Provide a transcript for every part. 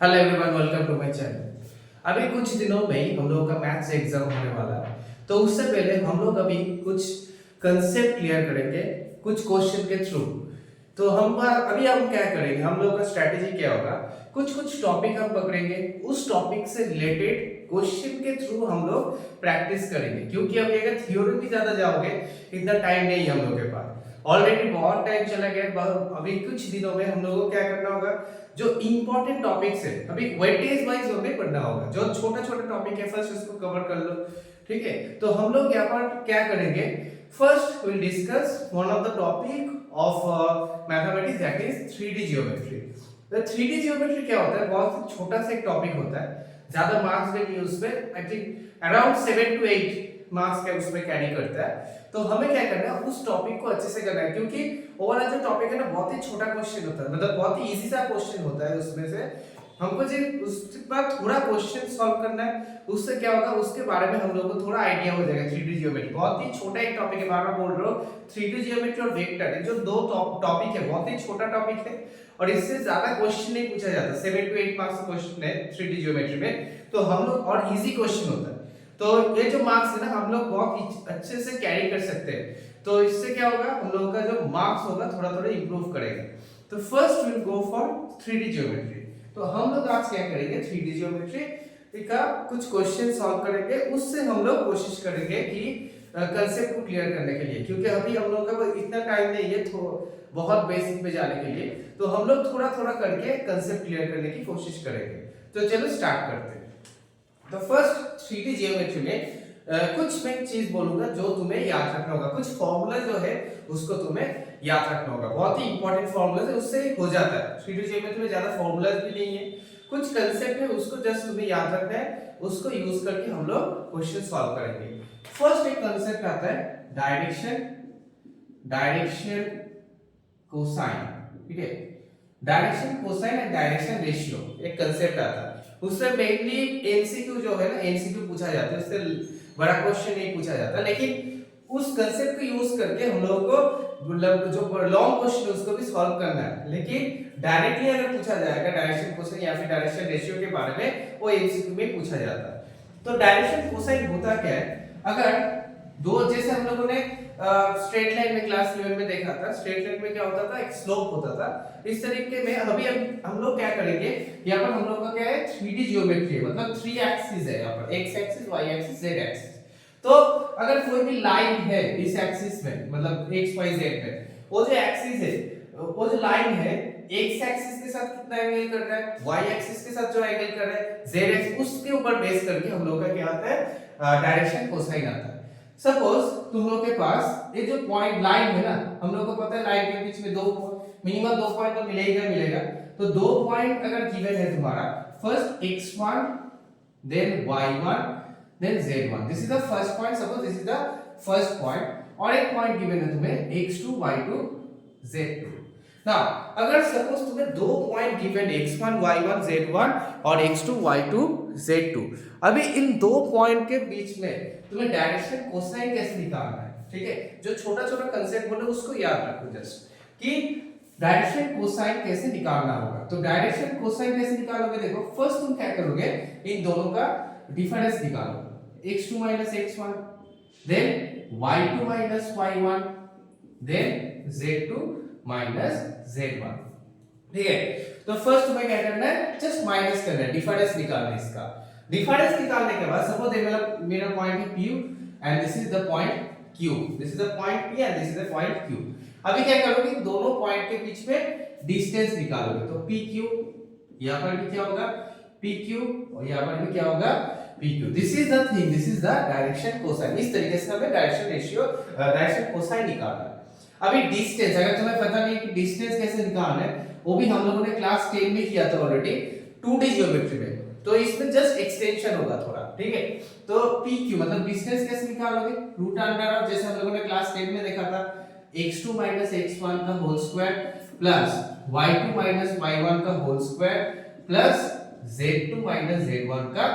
Hello everyone, welcome to my channel. अभी कुछ दिनों में ही हम लोगों का मैथ्स एग्जाम होने वाला है, तो उससे पहले हम लोग अभी कुछ कंसेप्ट क्लियर करेंगे कुछ क्वेश्चन के थ्रू। तो हम क्या करेंगे, हम लोगों का स्ट्रेटेजी क्या होगा, कुछ कुछ टॉपिक हम पकड़ेंगे, उस टॉपिक से रिलेटेड क्वेश्चन के थ्रू हम लोग प्रैक्टिस करेंगे। क्योंकि अभी अगर थ्योरी में ज्यादा जाओगे, इतना टाइम नहीं है हम लोग के पास, ऑलरेडी बहुत टाइम चला गया। अभी कुछ दिनों में हम लोगों को क्या करना होगा, जो इंपॉर्टेंट टॉपिक्स है अभी वेटेज वाइज हमें पढ़ना होगा। जो छोटा छोटा टॉपिक है फर्स्ट उसको कवर कर लो, ठीक है। तो हम लोग यहाँ पर क्या करेंगे, first will discuss one of the topic of mathematics, that is 3D geometry. तो 3D ज्योमेट्री क्या होता है, बहुत छोटा सा एक टॉपिक होता है, ज्यादा मार्क्स भी नहीं उसमें, I think around 7 to 8 marks का उसमें कैरी करता है। तो हमें क्या करना है, उस टॉपिक को अच्छे से करना है, क्योंकि ओवरऑल जो टॉपिक है ना बहुत ही छोटा क्वेश्चन होता है, मतलब बहुत ही इजी सा क्वेश्चन होता है। उसमें से हमको जो उसके बाद पूरा क्वेश्चन सॉल्व करना है। उससे क्या होगा, उसके बारे में हम लोग को थोड़ा आइडिया हो जाएगा। 3D ज्योमेट्री बहुत ही छोटा एक टॉपिक है, बार बार बोल रहा हूं, 3D ज्योमेट्री और वेक्टर जो दो टॉपिक है, बहुत ही छोटा टॉपिक है और इससे ज्यादा क्वेश्चन नहीं पूछा जाता। 7 to 8 मार्क्स का क्वेश्चन है 3D ज्योमेट्री में, तो हम लोग और इजी क्वेश्चन होता है। तो ये जो मार्क्स है ना, हम लोग बहुत अच्छे से कैरी कर सकते हैं। तो इससे क्या होगा, हम लोगों का जो मार्क्स होगा थोड़ा थोड़ा इंप्रूव करेगा। तो first will go for 3D geometry. तो हम लोग आज क्या करेंगे, 3D ज्योमेट्री का कुछ क्वेश्चन सॉल्व करेंगे। उससे हम लोग कोशिश करेंगे कि कंसेप्ट को क्लियर करने के लिए, क्योंकि अभी हम लोग का इतना टाइम नहीं है तो बहुत बेसिक में जाने के लिए, तो हम लोग थोड़ा थोड़ा करके कंसेप्ट क्लियर करने की कोशिश करेंगे। तो चलो स्टार्ट करते हैं। तो फर्स्ट 3D ज्योमेट्री में कुछ मैं चीज बोलूंगा जो तुम्हें याद रखना होगा, कुछ फॉर्मूला जो है उसको तुम्हें याद रखना होगा। बहुत ही इंपॉर्टेंट फॉर्मूला है, उससे हो जाता है। 3D ज्योमेट्री में ज्यादा फॉर्मूलाज भी नहीं है, कुछ कंसेप्ट है उसको जस्ट तुम्हें याद रखना है, उसको यूज करके हम लोग क्वेश्चन सॉल्व करेंगे। फर्स्ट एक कंसेप्ट आता है डायरेक्शन, डायरेक्शन कोसाइन, ठीक है। Direction cosine and direction ratio एक कंसेप्ट आता है। उससे मेनली एमसीक्यू जो है ना, एमसीक्यू पूछा जाता है, उससे बड़ा क्वेश्चन नहीं पूछा जाता। लेकिन उस कंसेप्ट को यूज करके हम लोगों को मतलब जो लॉन्ग क्वेश्चन है उसको भी सॉल्व करना है। लेकिन डायरेक्टली अगर पूछा जाएगा डायरेक्शन कोसाइन या फिर डायरेक्शन रेशियो के बारे में, वो एमसीक्यू में पूछा जाता है। तो डायरेक्शन कोसाइन होता क्या है, अगर दो, जैसे हम लोगों ने स्ट्रेट लाइन में क्लास 11 में देखा था, स्ट्रेट लाइन में क्या होता था, एक स्लोप होता था। इस तरीके में अभी हम लोग क्या करेंगे, यहाँ पर हम लोग का क्या है, 3D ज्योमेट्री है, मतलब 3 एक्सिस है यहाँ पर, x axis, y axis, z axis. तो अगर कोई भी लाइन है इस एक्सिस में, मतलब x y z में, वो जो एक्सिस है, वो जो लाइन है, x एक्सिस के साथ कितना एंगल कर रहा है, y एक्सिस के साथ जो एंगल कर रहा है, z एक्सिस, उसके ऊपर बेस करके हम लोग का क्या आता है, डायरेक्शन कोसाइन आता है। सपोज तुम लोग के पास ये जो पॉइंट लाइन है ना, हम लोग को पता है लाइन के बीच में मिनिमम दो पॉइंट तो मिलेगा। तो दो पॉइंट अगर गिवन है तुम्हारा, first x1 then y1 then z1, this is the first point, suppose this is the first point, और एक पॉइंट गिवन है तुम्हें x2 y2 z2। नाउ अगर सपोज तुम्हें दो point given x1 y1 z1 और x2 y2 z2, अभी इन दो पॉइंट के बीच में तुम्हें डायरेक्शन कोसाइन कैसे निकालना है, ठीक है। जो छोटा छोटा कंसेप्ट बोले उसको याद रखो जस्ट, कि डायरेक्शन कोसाइन कैसे निकालना होगा। तो डायरेक्शन कोसाइन कैसे निकालोगे, देखो फर्स्ट तुम क्या करोगे, इन दोनों का डिफरेंस निकालो, x2 x1 then y2 y1 then z2 z1, ठीक है। तो फर्स्ट तुम्हें क्या करना है, जस्ट माइनस करना है, डिफरेंस निकालना है। इसका डिफरेंस निकालने के बाद सपोज मेरा पॉइंट है P and this is the point Q, this is the point P and this is the point Q। अभी क्या करोगे, दोनों पॉइंट के बीच में डिस्टेंस निकालोगे। तो PQ, यहां पर भी क्या होगा PQ, और यहां पर भी क्या होगा PQ। This is the thing, this is the direction cosine. इस तरीके से हमें डायरेक्शन रेशियो, डायरेक्शन कोसाइन निकालना है। अभी डिस्टेंस, अगर तुम्हें पता नहीं कि डिस्टेंस कैसे निकालना है, वो भी हम लोगों ने क्लास 10 में किया था ऑलरेडी 2D ज्योमेट्री में, तो इसमें जस्ट एक्सटेंशन होगा थोड़ा, ठीक है। तो PQ मतलब डिस्टेंस कैसे निकालोगे, रूट अंडर ऑफ, जैसे हम लोगों ने क्लास 10 में देखा था, x2 x1 का whole square plus y2 y1 का whole square plus z2 z1 का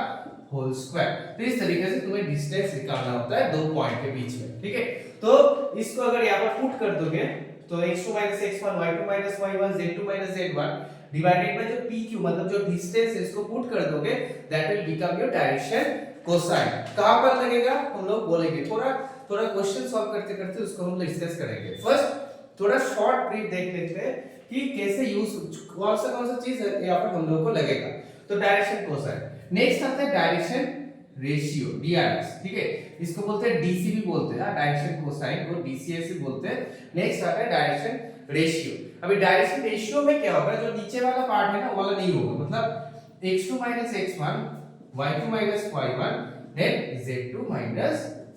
होल स्क्वायर। तो इस तरीके से तुम्हें डिस्टेंस निकालना होता है दो पॉइंट के बीच में, ठीक है। तो इसको अगर यहाँ पर पुट कर दोगे, तो x2 x1 y2 y1 z2 z1, divided by जो पी क्यू मतलब जो डिस्टेंस है इसको पुट कर दोगे, that will become your direction cosine. कहां पर लगेगा हम लोग बोलेंगे, थोड़ा थोड़ा क्वेश्चन सॉल्व करते करते उसको हम डिस्कस करेंगे। फर्स्ट थोड़ा शॉर्ट ब्रीफ देख लेते हैं कि कैसे यूज, कौन सा चीज यहाँ पर हम लोग को लगेगा। तो डायरेक्शन कोसाइन। नेक्स्ट आता है डायरेक्शन रेशियो, डीआरएस, ठीक है, इसको बोलते हैं डीसी भी बोलते हैं, डायरेक्शन कोसाइन को डीसीएस भी बोलते हैं। नेक्स्ट आता है डायरेक्शन रेशियो। अभी डायरेक्शन रेशियो में क्या होगा, जो नीचे वाला पार्ट है ना वो वाला नहीं होगा, मतलब x2 x1 y2 y1 then z2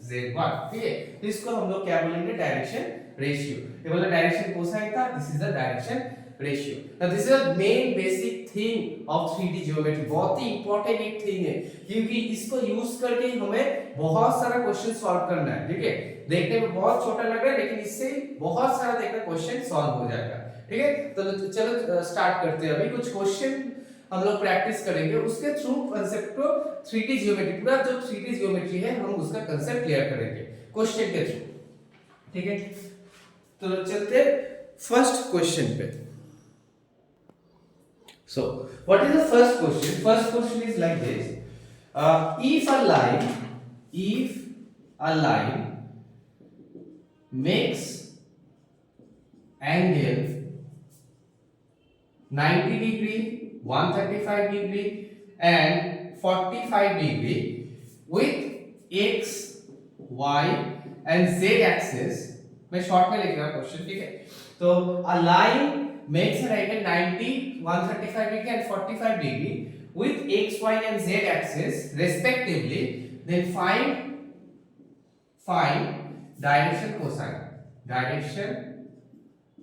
z1, ठीक है। तो इसको हम लोग क्या बोलेंगे, डायरेक्शन रेशियो। ये वाला डायरेक्शन कोसाइन था, this is the direction ratio. Now this is the main basic thing of 3D geometry, बहुत ही इंपॉर्टेंट एक थिंग है, क्योंकि इसको यूज करके हमें बहुत सारा क्वेश्चन सॉल्व करना है, ठीक है। देखने में बहुत छोटा लग रहा है लेकिन इससे बहुत सारा देखना क्वेश्चन सॉल्व हो जाएगा, ठीक है। तो चलो स्टार्ट करते हैं। अभी कुछ क्वेश्चन हम लोग प्रैक्टिस करेंगे, उसके थ्रू कांसेप्ट को 3D ज्योमेट्री, पूरा जो 3D ज्योमेट्री है हम उसका कांसेप्ट क्लियर करेंगे क्वेश्चन के थ्रू, ठीक है। तो चलते फर्स्ट क्वेश्चन पे। So, what is the first question? First question is like this: if a line makes angle 90 degree, 135 degree, and 45 degree with x, y, and z axis, मैं short में लिख रहा हूँ क्वेश्चन, ठीक है। तो a line makes an angle 90, 135 degree and 45 degree with x, y and z axis respectively, then find direction cosine. Direction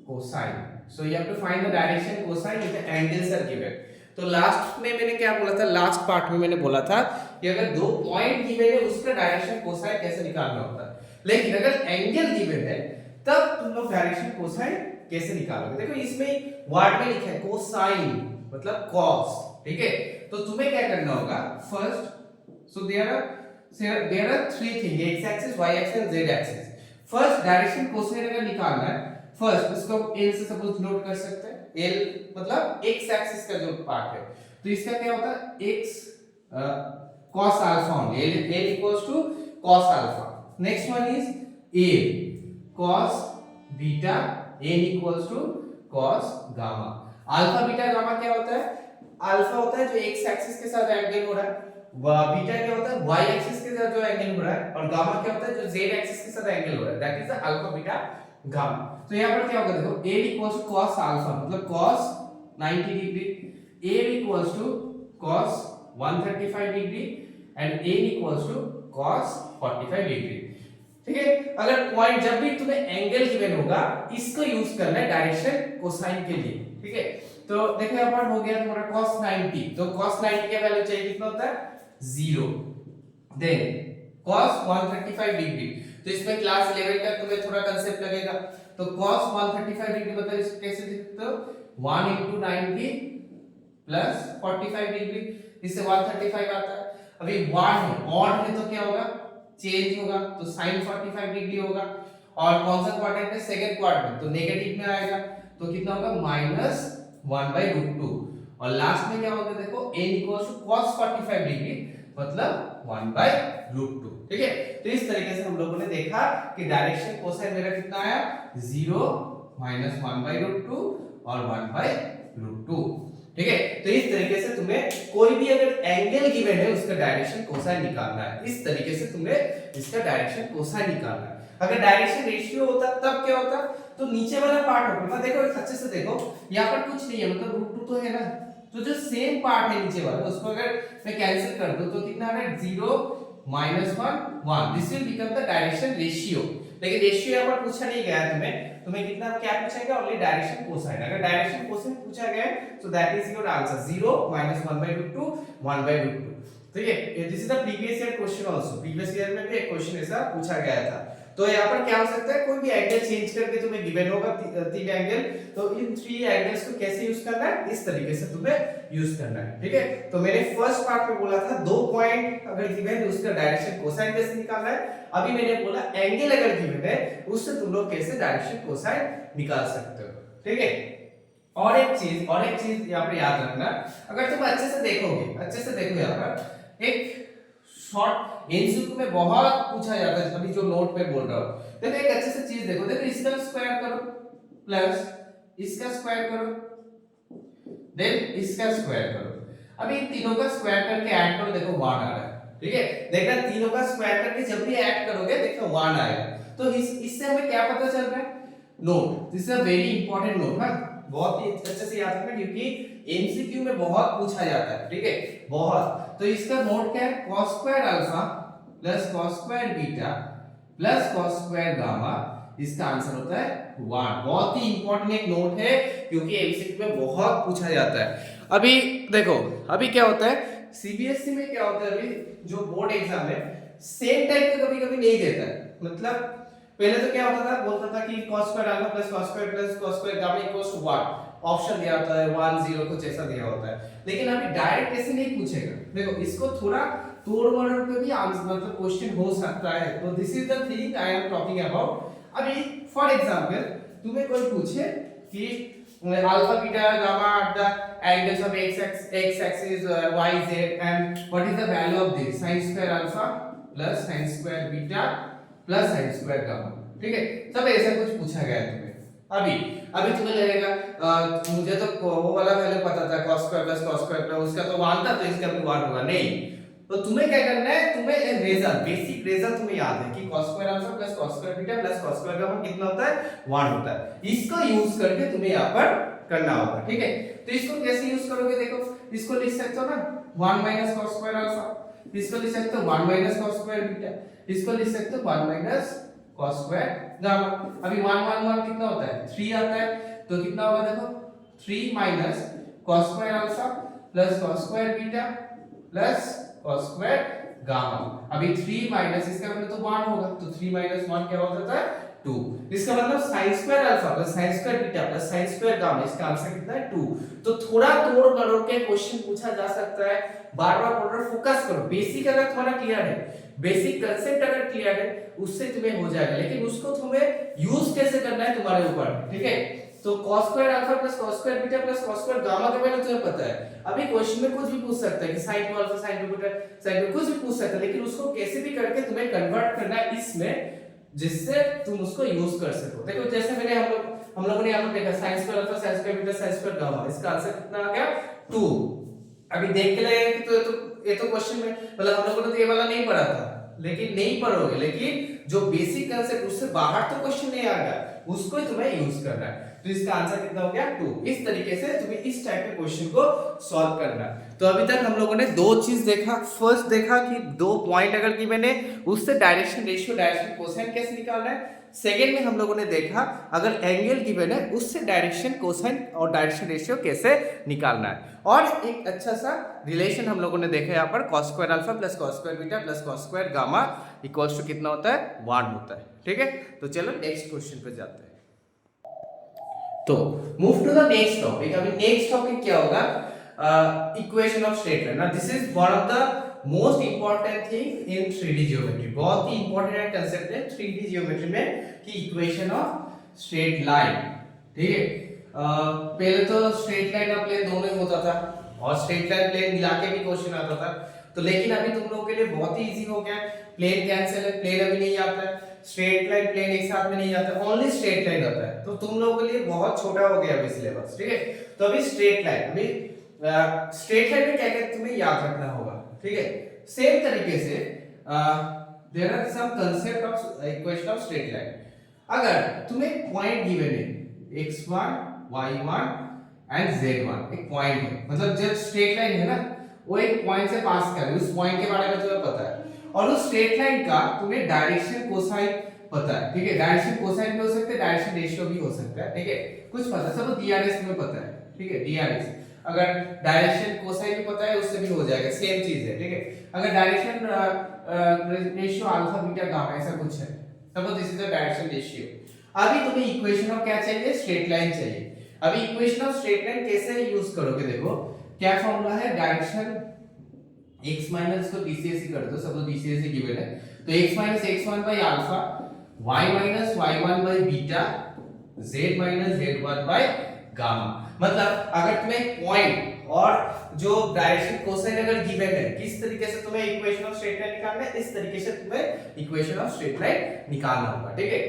cosine. So you have to find the direction cosine if the angles are given. तो last में मैंने क्या बोला था, last part में मैंने बोला था कि अगर दो पॉइंट गिवन है उसका डायरेक्शन कोसाइन कैसे निकालना होता है, लेकिन अगर एंगल गिवन है तब तुम लोग डायरेक्शन कोसाइन कैसे निकालोगे। देखो इसमें वर्ड में लिखा है कोसाइन मतलब कॉस, ठीक है। तो तुम्हें क्या करना होगा, first so there are three thing, X axis, Y axis and Z axis. First direction cosine अगर निकालना है, फर्स्ट इसको एल से सपोज नोट कर सकते हैं, एल मतलब एक्स एक्सिस का जो पार्ट है, तो इसका क्या होता है, x cos alpha only, l equals to cos alpha. Next one is a cos beta, n equals to cos gamma. Alpha beta gamma क्या होता है, अल्फा होता है जो x एक्सिस के साथ एंगल हो रहा है, बीटा क्या होता है y एक्सिस के साथ जो एंगल हो रहा है, और गामा क्या होता है जो z एक्सिस के साथ एंगल हो रहा है, that is the alpha beta gamma. तो यहां पर क्या होगा, देखो a equals to cos alpha मतलब cos 90 degree, a equals to cos 135 degree and a equals to cos 45 degree, ठीक है। अगर पॉइंट जब भी तुम्हें एंगल गिवन होगा इसको यूज करना है डायरेक्शन कोसाइन के लिए, ठीक है। तो देखो यहां पर हो गया तुम्हारा cos 90, तो cos 90 का वैल्यू चाहिए कितना होता है 0, देन cos 135 डिग्री, तो इसमें क्लास 11 का तुम्हें थोड़ा कांसेप्ट लगेगा, तो cos 135 डिग्री मतलब इसको कैसे लिखते हो, 1 into 90 प्लस 45 डिग्री, इससे 135 आता है। अभी 1 है, ऑड है तो क्या होगा, चेंज होगा, तो sin 45 डिग्री होगा, और कौन सा क्वाड्रेंट है, सेकंड क्वाड्रेंट, तो नेगेटिव में आएगा, तो कितना होगा -1/√2, और लास्ट में क्या होगा, देखो n = cos 45 डिग्री मतलब 1/√2, ठीक है। तो इस तरीके से हम लोगों ने देखा कि डायरेक्शन कोसाइन मेरा कितना आया, 0 -1/√2 और 1/√2, ठीक है। तो इस तरीके से तुम्हें कोई भी अगर एंगल गिवन है उसका डायरेक्शन कोसाइन निकालना है, इस तरीके से तुम्हें इसका डायरेक्शन कोसाइन निकालना है। अगर डायरेक्शन रेशियो होता तब क्या होता, तो नीचे वाला पार्ट होता ना, देखो अच्छे से देखो यहाँ पर कुछ नहीं है, मतलब √2 तो है ना, तो जो सेम पार्ट है नीचे वाला उसको अगर मैं कैंसिल कर दूं तो कितना आ रहा है, 0 -1 1, this will become the direction ratio. लेकिन रेशियो यहाँ पर पूछा नहीं गया है तुम्हें कितना क्या पूछा गया, ओनली डायरेक्शन कोसाइन। अगर डायरेक्शन कोसाइन पूछा गया so that is your answer, 0 -1/√2 1/√2, ठीक है। This is the previous year question also, previous year में भी एक क्वेश्चन ऐसा पूछा गया था। तो यहाँ पर क्या हो सकता है, कोई भी एंगल चेंज करके तुम्हें गिवन होगा तीन एंगल, तो इन थ्री एंगल्स को कैसे यूज करना है, इस तरीके से तुम्हें यूज करना है, ठीक है। तो मैंने फर्स्ट पार्ट में बोला था दो पॉइंट अगर गिवन है उसका डायरेक्शन कोसाइन कैसे निकालना है, अभी मैंने बोला एंगल अगर गिवन है उससे तुम लोग कैसे डायरेक्शन कोसाइन निकाल सकते हो, ठीक है। और एक चीज यहाँ पे याद रखना, अगर तुम अच्छे से देखो यहाँ पर एक शॉर्ट एमसीक्यू में बहुत पूछा जाता है, अभी जो नोट पे बोल रहा हूँ। देखो एक अच्छे से चीज देखो, इसका स्क्वायर करो प्लस इसका स्क्वायर करो देन इसका स्क्वायर करो। अभी इन तीनों का स्क्वायर करके ऐड करो, देखो 1 आ रहा है, ठीक है। देखना तीनों का स्क्वायर करके जब भी ऐड करोगे देखो 1 आएगा। तो इससे हमें क्या पता चल रहा है? Note, this is a very important note, हां बहुत ही अच्छे से याद रखना क्योंकि एमसीक्यू में बहुत पूछा जाता है, ठीक है, बहुत। तो इसका नोट क्या है? cos square alpha plus cos square beta plus cos square gamma, इसका आंसर होता है 1। बहुत ही इंपॉर्टेंट एक नोट है क्योंकि एमसीक्यू में बहुत पूछा जाता है। अभी देखो, अभी क्या होता है सीबीएसई में, क्या होता है अभी जो बोर्ड एग्जाम है सेम टाइप का कभी-कभी नहीं देता है। मतलब पहले तो क्या होता था, बोलता था कि cos square alpha plus cos square plus cos square gamma equals to 1, option दिया होता है 1 0 कुछ ऐसा दिया होता है। लेकिन अभी डायरेक्ट ऐसे नहीं पूछेगा। देखो इसको थोड़ा तोड़ मरोड़ पे भी आंसर मतलब क्वेश्चन हो सकता है। तो this is the thing I am talking about. अभी फॉर एग्जांपल तुम्हें कोई पूछे कि alpha beta gamma at the angles of x axis y z and what is the value of this sin square alpha plus sin square beta plus sin square gamma, ठीक है। सब ऐसा कुछ पूछा गया है तुम्हें। अभी तुम्हें लगेगा मुझे तो वो वाला वैल्यू पता था cos square plus cos square plus उसका तो 1 था तो इसका भी 1 होगा, नहीं। तो तुम्हें क्या करना है, तुम्हें रेजल बेसिक रेजल तुम्हें याद है कि cos square alpha plus cos square beta plus cos square gamma कितना होता है? 1 होता है। इसको यूज करके तुम्हें यहाँ पर करना होगा, ठीक है। तो इसको कैसे यूज करोगे? देखो इसको लिख सकते हो ना 1 माइनस cos स्क्वायर अल्फा, इसको लिख सकते हो 1 माइनस cos स्क्वायर बीटा, इसको लिख सकते हो 1 माइनस cos स्क्वायर गामा। अभी 1 1 1 कितना होता है? 3 आता है, तो कितना होगा देखो 3 minus cos square alpha plus cos square beta plus cos square gamma. अभी 3 माइनस इसका मतलब तो 1 होगा, तो 3 माइनस 1 क्या हो जाता है? 2। इसका मतलब sin square alpha plus sin square beta plus sin square gamma, इसका आंसर कितना है? 2। तो थोड़ा तोड़ मरोड़ के क्वेश्चन पूछा जा सकता है, बार-बार पढ़ फोकस करो। बेसिक अगर तुम्हारा क्लियर है, बेसिक कांसेप्ट अगर क्लियर है उससे तुम्हें हो जाएगा, लेकिन उसको तुम्हें यूज कैसे करना है तुम्हारे ऊपर, ठीक है। तो cos square alpha plus cos square beta plus cos square gamma के बारे में तुम्हें पता है। अभी क्वेश्चन में कुछ भी पूछ सकता है कि sin 2 alpha sin 2 beta sin 2 कुछ भी पूछ सकता है, लेकिन उसको कैसे भी करके तुम्हें कन्वर्ट करना है इसमें, जिससे तुम उसको यूज कर सको। देखो जैसे मैंने हम लोगों ने यहाँ पर देखा sin square alpha sin square beta sin square gamma, इसका आंसर कितना आ गया? 2। अभी देख के लगेगा कि ये तो क्वेश्चन में मतलब हम लोगों ने तो ये वाला नहीं पढ़ा था, लेकिन नहीं पढ़ोगे, लेकिन जो बेसिक कांसेप्ट उससे बाहर तो क्वेश्चन नहीं आएगा, उसको ही तुम्हें यूज करना है। तो इसका आंसर कितना हो गया? 2। इस तरीके से तुम्हें इस टाइप के क्वेश्चन को सॉल्व करना है। तो अभी तक हम लोगों ने दो चीज देखा। फर्स्ट देखा कि दो पॉइंट अगर कि मैंने उससे डायरेक्शन रेशियो डायरेक्शन कोसाइन कैसे निकालना है। सेकेंड में हम लोगों ने देखा अगर एंगल गिवन है उससे डायरेक्शन कोसाइन और डायरेक्शन रेशियो कैसे निकालना है। और एक अच्छा सा रिलेशन हम लोगों ने देखा यहाँ पर cos square alpha plus cos square beta plus cos square gamma equals to कितना होता है? 1 होता है, ठीक है। तो चलो नेक्स्ट क्वेश्चन पे जाते हैं। तो move to the next topic. अभी नेक्स्ट टॉपिक क्या होगा? Equation of straight line. Now this is one of the most important thing in 3D geometry. बहुत ही इंपॉर्टेंट कंसेप्ट है 3D ज्योमेट्री में कि इक्वेशन ऑफ स्ट्रेट लाइन, ठीक है। पहले तो स्ट्रेट लाइन और प्लेन दोनों ही होता था और स्ट्रेट लाइन प्लेन मिला के भी क्वेश्चन आता था। तो लेकिन अभी तुम लोगों के लिए बहुत ही इजी हो गया है। प्लेन कैंसिल है, प्लेन अभी नहीं आता है, स्ट्रेट लाइन प्लेन एक साथ में नहीं आता, ओनली स्ट्रेट लाइन आता है। तो तुम लोगों के लिए बहुत छोटा हो गया अभी सिलेबस, ठीक है। तो अभी स्ट्रेट लाइन, अभी स्ट्रेट लाइन में क्या क्या तुम्हें याद रखना होगा, ठीक है। सेम तरीके से there are some concept of equation of straight line. अगर तुम्हें पॉइंट गिवन है x1 y1 एंड z1, एक पॉइंट है, मतलब जब स्ट्रेट लाइन है ना वो एक पॉइंट से पास कर रही है, उस पॉइंट के बारे में तुम्हें पता है और उस स्ट्रेट लाइन का तुम्हें डायरेक्शन कोसाइन पता है, ठीक है। डायरेक्शन कोसाइन भी हो सकता है, डायरेक्शन रेशियो भी हो सकता है, ठीक है। कुछ पता है, सब डीआरएस तुम्हें पता है, ठीक है। डीआरएस अगर डायरेक्शन कोसाइन भी पता है उससे भी हो जाएगा, सेम चीज है, ठीक है। अगर direction ratio alpha beta gamma ऐसा कुछ है, तब this is the direction ratio. अभी तुम्हें इक्वेशन ऑफ क्या चाहिए? स्ट्रेट लाइन चाहिए। अभी इक्वेशन ऑफ स्ट्रेट लाइन कैसे यूज करोगे? देखो क्या फॉर्मूला है, डायरेक्शन x माइनस को डीसीएस कर दो, सब डीसीएस ही गिवन है। तो x minus x1 by alpha, y minus y1 by beta, z minus z1 by gamma. मतलब अगर तुम्हें पॉइंट और जो डायरेक्शन कोसाइन अगर गिवन है, किस तरीके से तुम्हें इक्वेशन ऑफ स्ट्रेट लाइन निकालना है, इस तरीके से तुम्हें इक्वेशन ऑफ स्ट्रेट लाइन निकालना होगा, ठीक है।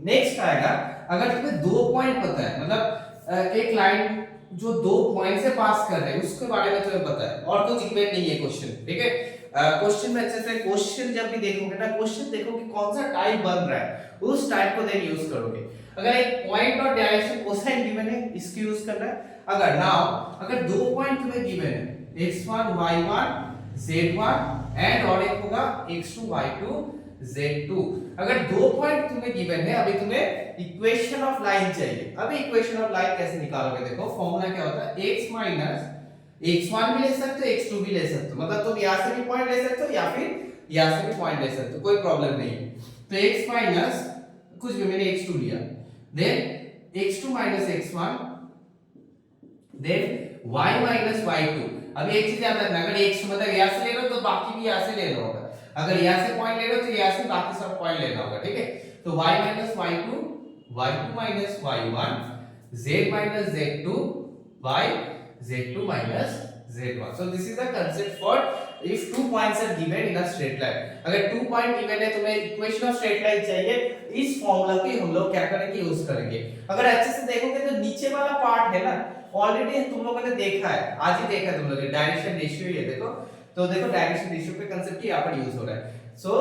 नेक्स्ट आएगा, अगर तुम्हें दो पॉइंट पता है, मतलब एक लाइन जो दो पॉइंट से पास कर रहे हैं उसके बारे में तुम्हें पता है और कुछ गिवन नहीं है क्वेश्चन, ठीक है। क्वेश्चन में अच्छे से क्वेश्चन जब भी देखोगे ना, क्वेश्चन देखो कि कौन सा टाइप बन रहा है, उस टाइप को देन यूज करोगे। अगर एक पॉइंट और डायरेक्शन कोसाइन गिवन है, इसको यूज करना है। अगर नाउ अगर दो पॉइंट तुम्हें गिवन है, x1 y1 z1 एंड और एक होगा x2 y2 z2, अगर दो पॉइंट तुम्हें गिवन है, अभी तुम्हें इक्वेशन ऑफ लाइन चाहिए। अभी इक्वेशन ऑफ लाइन कैसे निकालोगे, देखो फॉर्मूला क्या होता है, x माइनस x1 भी ले सकते हो, x2 भी ले सकते हो, मतलब तुम यहां से भी पॉइंट ले सकते हो या फिर यहां से भी पॉइंट ले सकते हो, कोई प्रॉब्लम नहीं है। तो x माइनस कुछ भी, मैंने x2 लिया, then x2 minus x1, then y minus y2। अभी एक चीज याद रखना, अगर x मतलब यहां से ले रहे हो तो बाकी भी यहां से लेना होगा, अगर यहां से पॉइंट ले रहे हो तो यहां से बाकी सब पॉइंट लेना होगा, ठीक है। तो y minus y2, y2 minus y1, z minus z2, y z2 minus z1. So this is the concept for if two points are given in a straight line. अगर two point given है, तुम्हें equation of straight line चाहिए, इस formula को हम लोग क्या करेंगे, यूज करेंगे। अगर अच्छे से देखोगे तो नीचे वाला पार्ट है ना, ऑलरेडी तुम लोगों ने देखा है, आज ही देखा है तुम लोगों ने, डायरेक्शन रेशियो ये देखो, तो देखो डायरेक्शन रेशियो पे कांसेप्ट यहाँ पर यूज हो रहा है। सो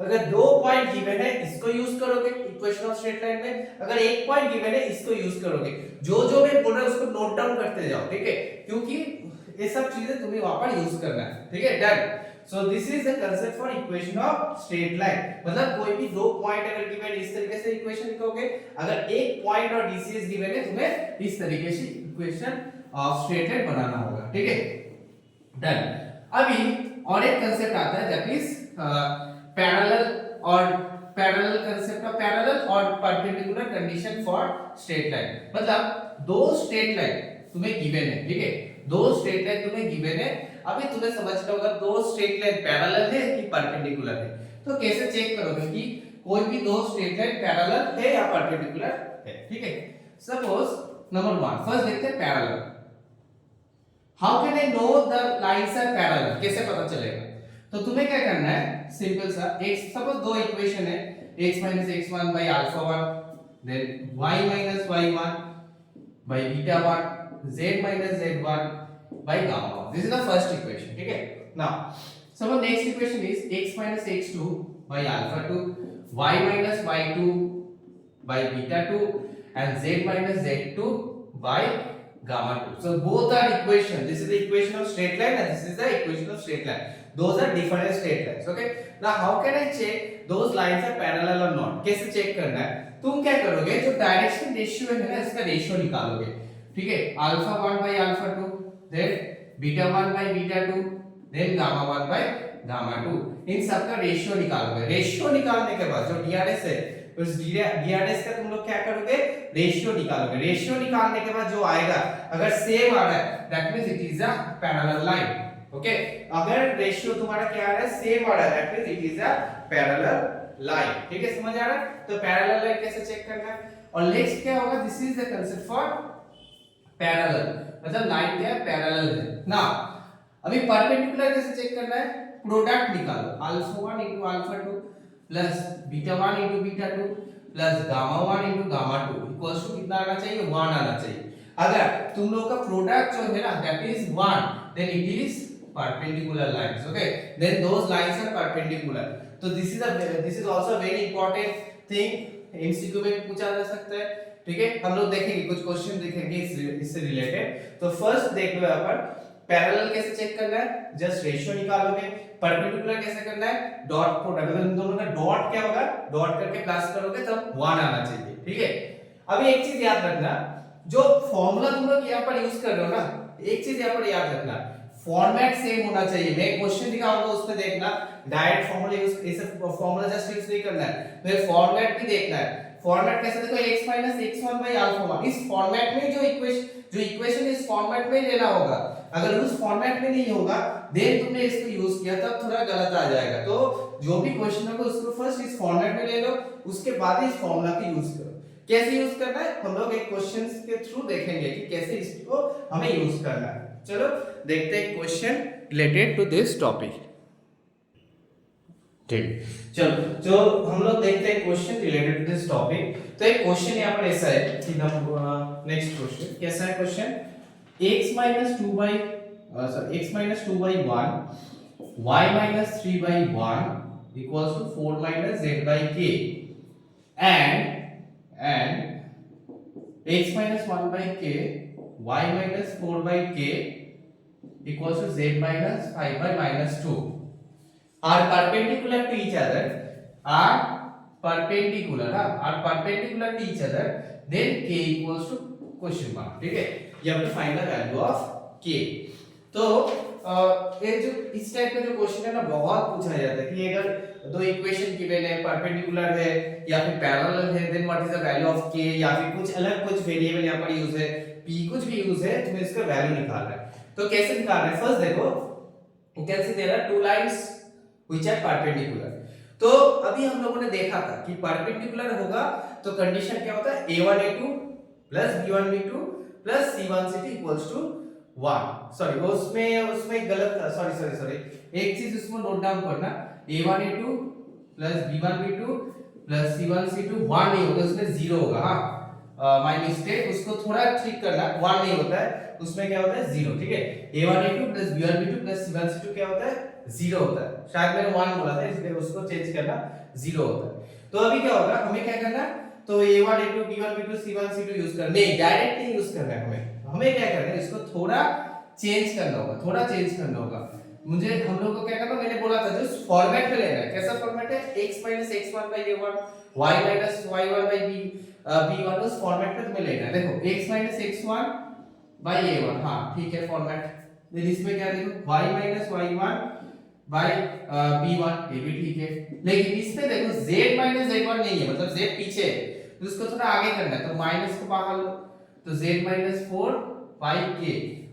अगर दो पॉइंट गिवन है, इसको यूज करोगे इक्वेशन ऑफ स्ट्रेट लाइन में, अगर एक पॉइंट गिवन है, इसको यूज करोगे। जो जो मैं बोल रहा हूं उसको नोट डाउन करते जाओ, ठीक है, क्योंकि ये सब चीजें तुम्हें वहां पर यूज करना है, ठीक है, done. So this is the concept for equation of straight line, मतलब कोई भी दो पॉइंट अगर गिवन इस तरीके से इक्वेशन लिखोगे, अगर एक पॉइंट और डीसीएस गिवन है, तुम्हें इस तरीके से इक्वेशन ऑफ स्ट्रेट लाइन बनाना होगा, ठीक है, डन। अभी और एक कांसेप्ट आता है दैट इज पैरेलल और पैरेलल कांसेप्ट ऑफ पैरेलल और perpendicular condition for straight line. मतलब दो स्ट्रेट लाइन तुम्हें गिवन है, ठीक है, दो स्ट्रेट लाइन तुम्हें गिवन है। अभी तुम्हें समझना होगा दो स्ट्रेट लाइन पैरेलल है कि परपेंडिकुलर है। तो कैसे चेक करोगे कि कोई भी दो स्ट्रेट लाइन पैरेलल है या परपेंडिकुलर है, ठीक है। सपोज नंबर 1 फर्स्ट देखते हैं parallel. How can I know the lines are parallel, कैसे पता चलेगा? तो तुम्हें क्या करना है, सिंपल सा, एक सपोज दो इक्वेशन है, x minus x1 by alpha 1, then y minus y1 by beta 1, z minus z1 by gamma 1. This is the first equation, ठीक है। Now suppose next equation is x minus x2 by alpha 2, y minus y2 by beta 2 and z minus z2 by gamma 2. So both are equation. This is the equation of straight line and this is the equation of straight line. Those are different straight lines. Okay. Now how can I check those lines are parallel or not? कैसे check करना है? तुम क्या करोगे, जो direction ratio है ना, इसका रेशियो निकालोगे, ठीक है। Alpha 1 by alpha 2, then beta 1 by beta 2, then gamma 1 by gamma 2, इन सब का रेशियो निकालोगे। रेशियो निकालने के बाद जो डीआरएस है, उस डीआरएस का तुम लोग क्या करोगे, रेशियो निकालोगे। रेशियो निकालने के बाद जो आएगा, अगर सेम आ रहा है that means it is a parallel line, okay. अगर रेशियो तुम्हारा क्या आ रहा है, सेम आ रहा है, that means it is a parallel line, ठीक है, समझ आ रहा है। तो पैरेलल लाइन कैसे चेक करना है, और नेक्स्ट क्या होगा, this is the concept for parallel, मतलब लाइन क्या है, पैरेलल है ना। अभी परपेंडिकुलर कैसे चेक करना है, प्रोडक्ट निकालो, alpha 1 into alpha 2 plus beta 1 into beta 2 plus gamma 1 into gamma 2 equals to कितना आना चाहिए, 1 आना चाहिए। अगर तुम लोग का प्रोडक्ट जो है ना that is 1, then it is perpendicular lines, okay, then those lines are perpendicular. So this is also a very important thing, MCQ में पूछा जा सकता है, ठीक है। हम लोग देखेंगे कुछ क्वेश्चन देखेंगे इससे रिलेटेड। तो फर्स्ट देख लो यहाँ पर पैरेलल कैसे चेक करना है, जस्ट रेशियो निकालोगे। परपेंडिकुलर कैसे करना है, डॉट प्रोडक्ट, अगर इन दोनों का डॉट क्या होगा, डॉट करके प्लस करोगे तब 1 आना चाहिए, ठीक है। अभी एक चीज याद रखना, जो फॉर्मूला तुम लोग यहाँ पर यूज कर रहे हो ना, एक चीज यहाँ पर याद रखना, फॉर्मेट सेम होना चाहिए। मैं क्वेश्चन दिखाऊंगा उस पे देखना, डायरेक्ट फॉर्मूला यूज, ऐसे फॉर्मूला जस्ट यूज नहीं करना है, फिर फॉर्मेट भी देखना है। फॉर्मेट कैसे, देखो x minus x1 by alpha 1, इस फॉर्मेट में जो इक्वेशन इस फॉर्मेट में लेना होगा। अगर उस फॉर्मेट में नहीं होगा, देन तुमने इसको यूज किया तब थोड़ा गलत आ जाएगा। तो जो भी क्वेश्चन होगा उसको फर्स्ट इस फॉर्मेट में ले लो, उसके बाद इस फॉर्मूला को यूज करो। कैसे यूज करना है हम लोग एक क्वेश्चंस के थ्रू देखेंगे कि कैसे इसको हमें यूज करना है। चलो देखते हैं question related to this topic. ठीक, चलो जो हम लोग देखते हैं question related to this topic. तो एक क्वेश्चन यहाँ पर ऐसा है कि नेक्स्ट क्वेश्चन कैसा है question, x minus 2 by x minus 2 by 1 y minus 3 by 1 equals to 4 minus z by k and x minus 1 by k y minus 4 by k equals to z minus 5 by minus 2 are perpendicular to each other, are perpendicular to each other, then k equals to question mark। ठीक है, you have to find the value of k। तो ये जो इस type का जो question है ना बहुत पूछा जाता है कि अगर दो इक्वेशन गिवन है, परपेंडिकुलर है या फिर पैरेलल है, then what is the value of k, या फिर कुछ अलग कुछ वेरिएबल यहाँ पर यूज है, p कुछ भी यूज है, तुम्हें इसका वैल्यू निकालना है। तो कैसे निकालना है, फर्स्ट देखो you can see there are two lines which are perpendicular। तो अभी हम लोगों ने देखा था कि परपेंडिकुलर होगा तो कंडीशन क्या होता है, a1 a2 plus b1 b2 plus c1 c2 equals to 1। Sorry उसमें गलत था, सॉरी एक चीज उसमें नोट डाउन करना, a1 a2 plus b1 b2 plus c1 c2 1 नहीं होगा, उसमें 0 होगा। हां माय मिस्टेक, उसको थोड़ा ठीक करना, 1 नहीं होता है, उसमें क्या होता है 0। ठीक है, a1 a2 plus b1 b2 plus c1 c2 क्या होता है 0 होता है। शायद मैंने 1 बोला था इसलिए उसको चेंज करना, 0 होता है। तो अभी क्या होगा, हमें क्या करना, तो a1 a2 b1 b2 c1 c2 use करना नहीं, डायरेक्ट नहीं यूज करना है हमें क्या करना है, इसको थोड़ा चेंज करना होगा। मुझे हम लोग को क्या करना, मैंने बोला था जो फॉर्मेट में लेना है, कैसा फॉर्मेट है, x x1 a1 y y1 b1, उस फॉर्मेट में तुम्हें लेना है। देखो x x1 a1, हां ठीक है फॉर्मेट। फिर इसमें क्या देखो y y1 b1, ये भी ठीक है, लेकिन इसमें देखो z z1 नहीं है, मतलब z पीछे है, तो उसको थोड़ा आगे करना है, तो माइनस को बाहर लो, तो z 4 k।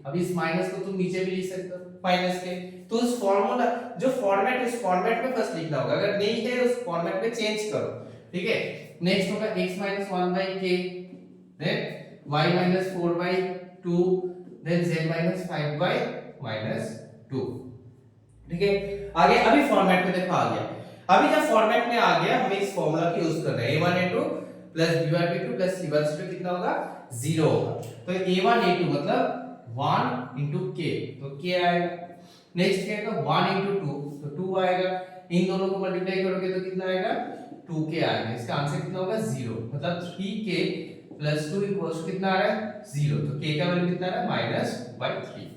अब इस माइनस को तुम नीचे भी लिख सकते हो माइनस के, तो उस फार्मूला जो फॉर्मेट, उस फॉर्मेट में फर्स्ट लिखना होगा, अगर नहीं है उस फॉर्मेट में चेंज करो। ठीक है, नेक्स्ट होगा x 1 k, then y 4 2, then z 5 2। ठीक है, आगे अभी फॉर्मेट में देखो आ गया। अभी जब फॉर्मेट में आ गया, हमें इस फार्मूला की यूज करना है, a1 a2 plus b1 b2 plus c1 c2 कितना होगा 0 होगा। तो a1 a2 मतलब 1 into k, तो k आएगा। नेक्स्ट क्या आएगा 1 into 2, तो 2 आएगा। इन दोनों को मल्टीप्लाई करोगे तो कितना आएगा 2k आएगा। इसका आंसर कितना होगा 0, मतलब 3k प्लस 2 इक्वल्स टू कितना आ रहा है 0। तो k का वैल्यू कितना आ रहा है -3।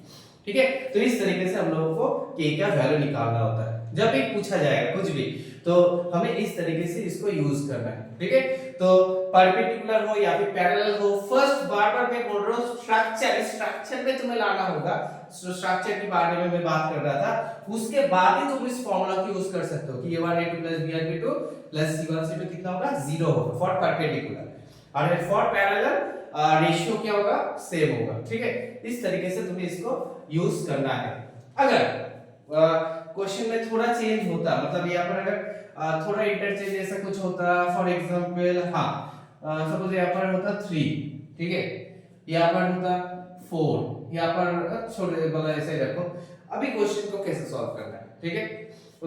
ठीक है, तो इस तरीके से हम लोगों को k का वैल्यू निकालना होता है। जब भी पूछा जाएगा कुछ भी तो हमें इस तरीके से इसको यूज करना है। ठीक है, तो परपेंडिकुलर हो या फिर पैरेलल हो, फर्स्ट बार मैं बोल रहा हूं स्ट्रक्चर में तुम्हें लाना होगा। स्ट्रक्चर के बारे में मैं बात कर रहा था, उसके बाद ही तुम इस फार्मूला की यूज कर सकते हो कि a1 a2 plus b1 b2 plus c1 c2 कितना होगा 0 होगा फॉर परपेंडिकुलर, और फॉर पैरेलल रेशियो क्या होगा सेम होगा। ठीक है, इस तरीके से तुम्हें इसको यूज करना है। अगर क्वेश्चन में थोड़ा चेंज होता, मतलब यहाँ पर अगर थोड़ा इंटरचेंज ऐसा कुछ होता, फॉर एग्जांपल सपोज यहाँ पर होता 3, ठीक है, यहाँ पर होता 4, यहाँ पर छोटे वाला ऐसे रखो। अभी क्वेश्चन को कैसे सॉल्व करना है, ठीक है,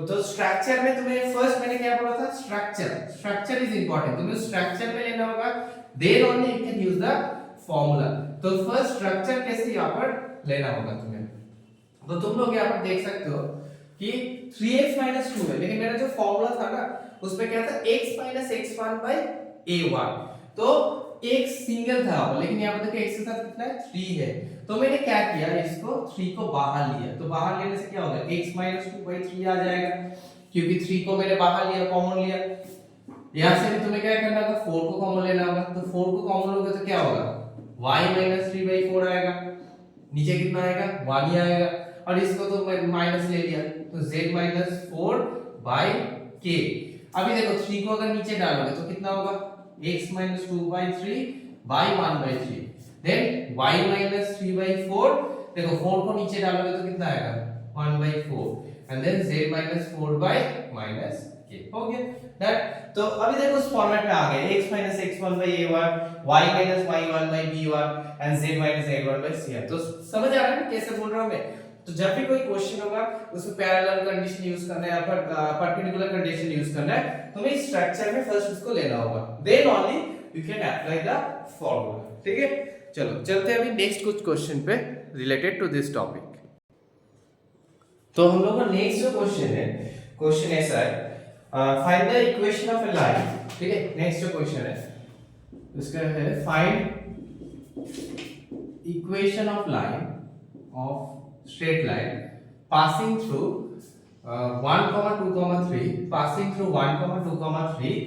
तो स्ट्रक्चर में तुम्हें फर्स्ट मैंने क्या बोला था, स्ट्रक्चर इज इंपॉर्टेंट, तुम्हें स्ट्रक्चर में लेना होगा, then only you can use the formula. तो फर्स्ट स्ट्रक्चर कैसे यहाँ पर लेना होगा तुम्हें, तो तुम लोग यहाँ पर देख सकते हो कि 3x 2 है, लेकिन मेरा जो फॉर्मूला था ना उसमें क्या था x x1 a1, तो एक सिंगल था, लेकिन यहाँ पर देखो x के साथ कितना है 3 है, तो मैंने क्या किया इसको 3 को बाहर लिया, तो बाहर लेने से क्या होगा x 2/3 आ जाएगा, क्योंकि 3 को मैंने बाहर लिया, कॉमन लिया। यहाँ से भी तुम्हें क्या करना होगा 4 को कॉमन लेना होगा, तो 4 को कॉमन लोगे तो क्या होगा y 3/4 आएगा, नीचे कितना आएगा 1 ही आएगा, और इसको तो माइनस ले लिया, तो z 4/k। अभी देखो 3 को अगर नीचे डालोगे तो कितना होगा x 2/3/1/3, देन y 3/4, देखो 4 को नीचे डालोगे तो कितना आएगा 1/4, एंड देन z 4/-k। के। हो गया दैट। तो अभी देखो उस फॉर्मेट में आ गए x minus x1 by a1, y minus y1 by b1 and z minus z1 by c1। तो समझ आ रहा है ना कैसे बोल रहा हूं मैं। तो जब भी कोई क्वेश्चन होगा उसमें पैरेलल कंडीशन यूज करना है या फिर पर्टिकुलर कंडीशन यूज करना है, तुम्हें इस स्ट्रक्चर में फर्स्ट उसको लेना होगा, then only you can apply the formula. ठीक है, चलो चलते हैं अभी नेक्स्ट कुछ क्वेश्चन पे रिलेटेड टू दिस टॉपिक। तो हम लोग का नेक्स्ट जो क्वेश्चन है, क्वेश्चन ऐसा है, find the equation of A line. ठीक है, नेक्स्ट जो क्वेश्चन है उसका है find equation of line of straight line passing through 1, 2, 3, passing through 1, 2, 3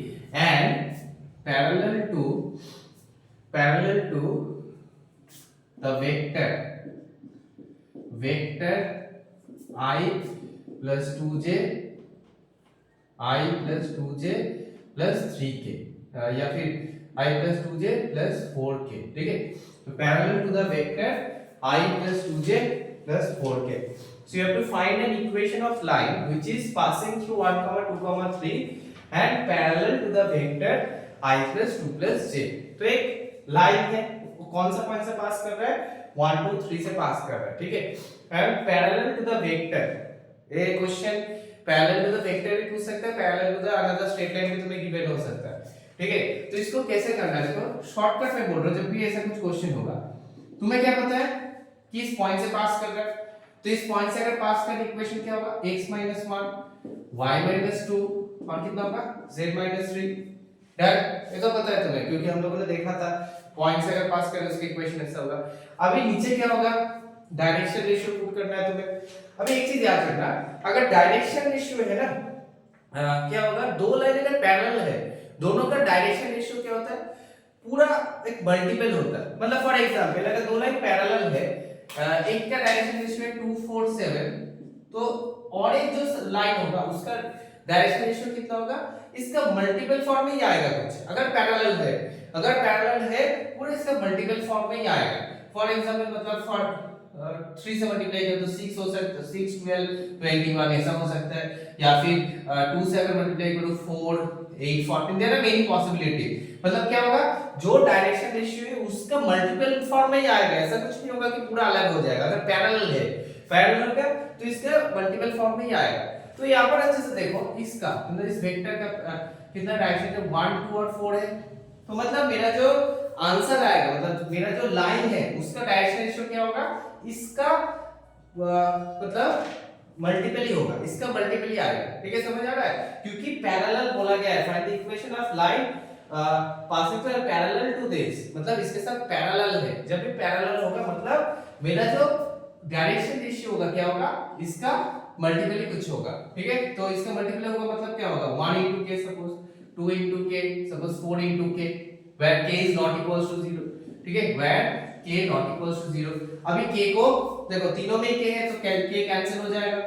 and parallel to the vector I plus 2j plus 3k या फिर I plus 2j plus 4k। ठीक है, तो parallel to the vector I plus 2j plus 4k, so you have to find an equation of line which is passing through 1, 2, 3 and parallel to the vector I plus 2 plus j। तो एक line है, वो कौन सा point से पास कर रहा है, 1, 2, 3 से पास कर रहा है। ठीक है, and parallel to the vector, ये question parallel to the vector भी पूछ सकता है, parallel to the another straight line भी तुम्हें गिवन हो सकता है। ठीक है, तो इसको कैसे करना है, देखो शॉर्टकट में बोल रहा हूं, जब भी ऐसा कुछ क्वेश्चन होगा तुम्हें क्या पता है कि इस पॉइंट से पास कर रहा है, तो इस पॉइंट से अगर पास कर इक्वेशन क्या होगा, x - 1 y - 2 और कितना होगा z - 3। डन, ये तो पता है तुम्हें क्योंकि हम लोगों ने देखा था पॉइंट से अगर पास करें उसका इक्वेशन ऐसा होगा। अभी नीचे क्या होगा, डायरेक्शन रेशियो पुट करना है तुम्हें। अभी एक चीज याद रखना, अगर डायरेक्शन रेशियो है ना, क्या होगा, दो लाइन अगर पैरेलल है, दोनों का डायरेक्शन रेशियो क्या होता है, पूरा एक मल्टीपल होता है। मतलब फॉर एग्जांपल अगर दो लाइन पैरेलल है, एक का डायरेक्शन रेशियो है 2, 4, 7, तो और एक जो लाइन होगा उसका डायरेक्शन रेशियो कितना होगा, इसका मल्टीपल फॉर्म में ही आएगा कुछ। अगर पैरेलल है पूरे इसका मल्टीपल फॉर्म में ही आएगा। फॉर एग्जांपल मतलब फॉर 3 से मल्टीप्लाई करो तो 6 हो सकता है, 6, 12, 21 ऐसा हो सकता है, या फिर 2 से अगर मल्टीप्लाई करो 4, 8, 14, देयर आर मेनी पॉसिबिलिटी। मतलब क्या होगा, जो डायरेक्शन रेशियो है उसका मल्टीपल फॉर्म में ही आएगा, ऐसा कुछ नहीं होगा कि पूरा अलग हो जाएगा। अगर पैरेलल का तो इसका मल्टीपल फॉर्म में ही आएगा। तो यहाँ पर अच्छे से देखो, इसका मतलब इस वेक्टर का कितना डायरेक्शन है, 1, 2 और 4 है, तो मतलब मेरा जो आंसर आएगा, मतलब मेरा जो लाइन है उसका डायरेक्शन रेशियो क्या होगा, इसका मतलब मल्टीपल ही होगा, इसका मल्टीपल ही आएगा। ठीक है, समझ आ रहा है, क्योंकि पैरेलल बोला गया है, find the equation of line passing through parallel to this, मतलब इसके साथ पैरेलल है। जब भी पैरेलल होगा मतलब मेरा जो डायरेक्शन रेशियो होगा क्या होगा, इसका मल्टीपल ही कुछ होगा। ठीक है, तो इसका मल्टीपल होगा मतलब क्या होगा, 1 into k suppose, 2 into k suppose, 4 into k where k is not equals to 0। ठीक है, where k not equals to 0। अभी k को देखो तीनों में k है तो k कैंसिल हो जाएगा,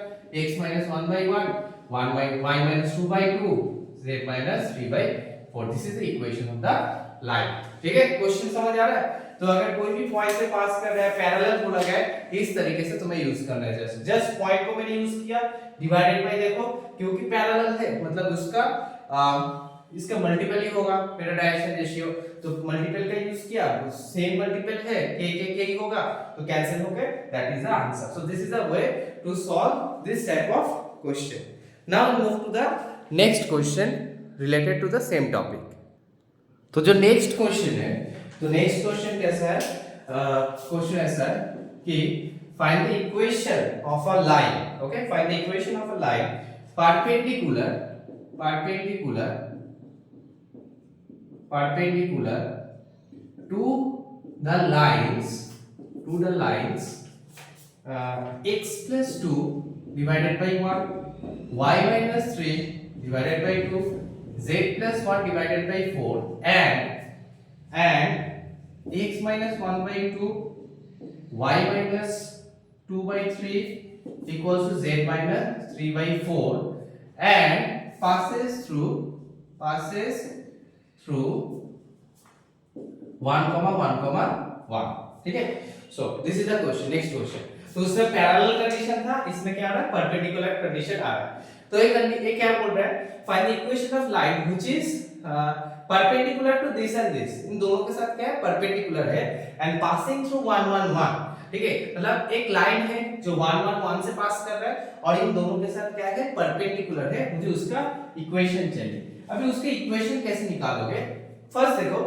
x - 1 by 1, y - 2 by 2, z - 3 by 4। This is the equation of the line. ठीक है, क्वेश्चन समझ आ रहा है। तो अगर कोई भी पॉइंट से पास कर रहा है, पैरेलल बोला गया है, इस तरीके से तुम्हें यूज करना है। जस्ट पॉइंट को मैंने यूज किया, डिवाइडेड बाय देखो क्योंकि पैरेलल है मतलब उसका इसका मल्टीपल ही होगा मेरा डायरेक्शन रेशियो, तो मल्टीपल का यूज किया, सेम मल्टीपल है, k ही होगा तो कैंसिल हो गए, that is the answer. So this is the way to solve this type of question. Now move to the next question related to the same topic. तो जो next question है, तो नेक्स्ट क्वेश्चन कैसा है, question ऐसा है कि find the equation of a line. Okay, find the equation of a line perpendicular to the lines x plus 2 divided by 1, y minus 3 divided by 2, z plus 1 divided by 4 and x minus 1 by 2, y minus 2 by 3 equals to z minus 3 by 4 and passes through 1, 1, 1। ठीक है, सो this is the question. Next question, तो उसमें parallel condition था, इसमें क्या आ रहा है, perpendicular condition आ रहा है। तो ये क्या बोल रहा है, find the equation of line which is perpendicular to this and this, इन दोनों के साथ क्या है, परपेंडिकुलर है, एंड पासिंग थ्रू 1 1 1, ठीक है, मतलब एक लाइन है जो 1 1 1 से पास कर रहा है और इन दोनों के साथ क्या है, परपेंडिकुलर है, मुझे उसका इक्वेशन चाहिए। अभी उसके इक्वेशन कैसे निकालोगे, फर्स्ट देखो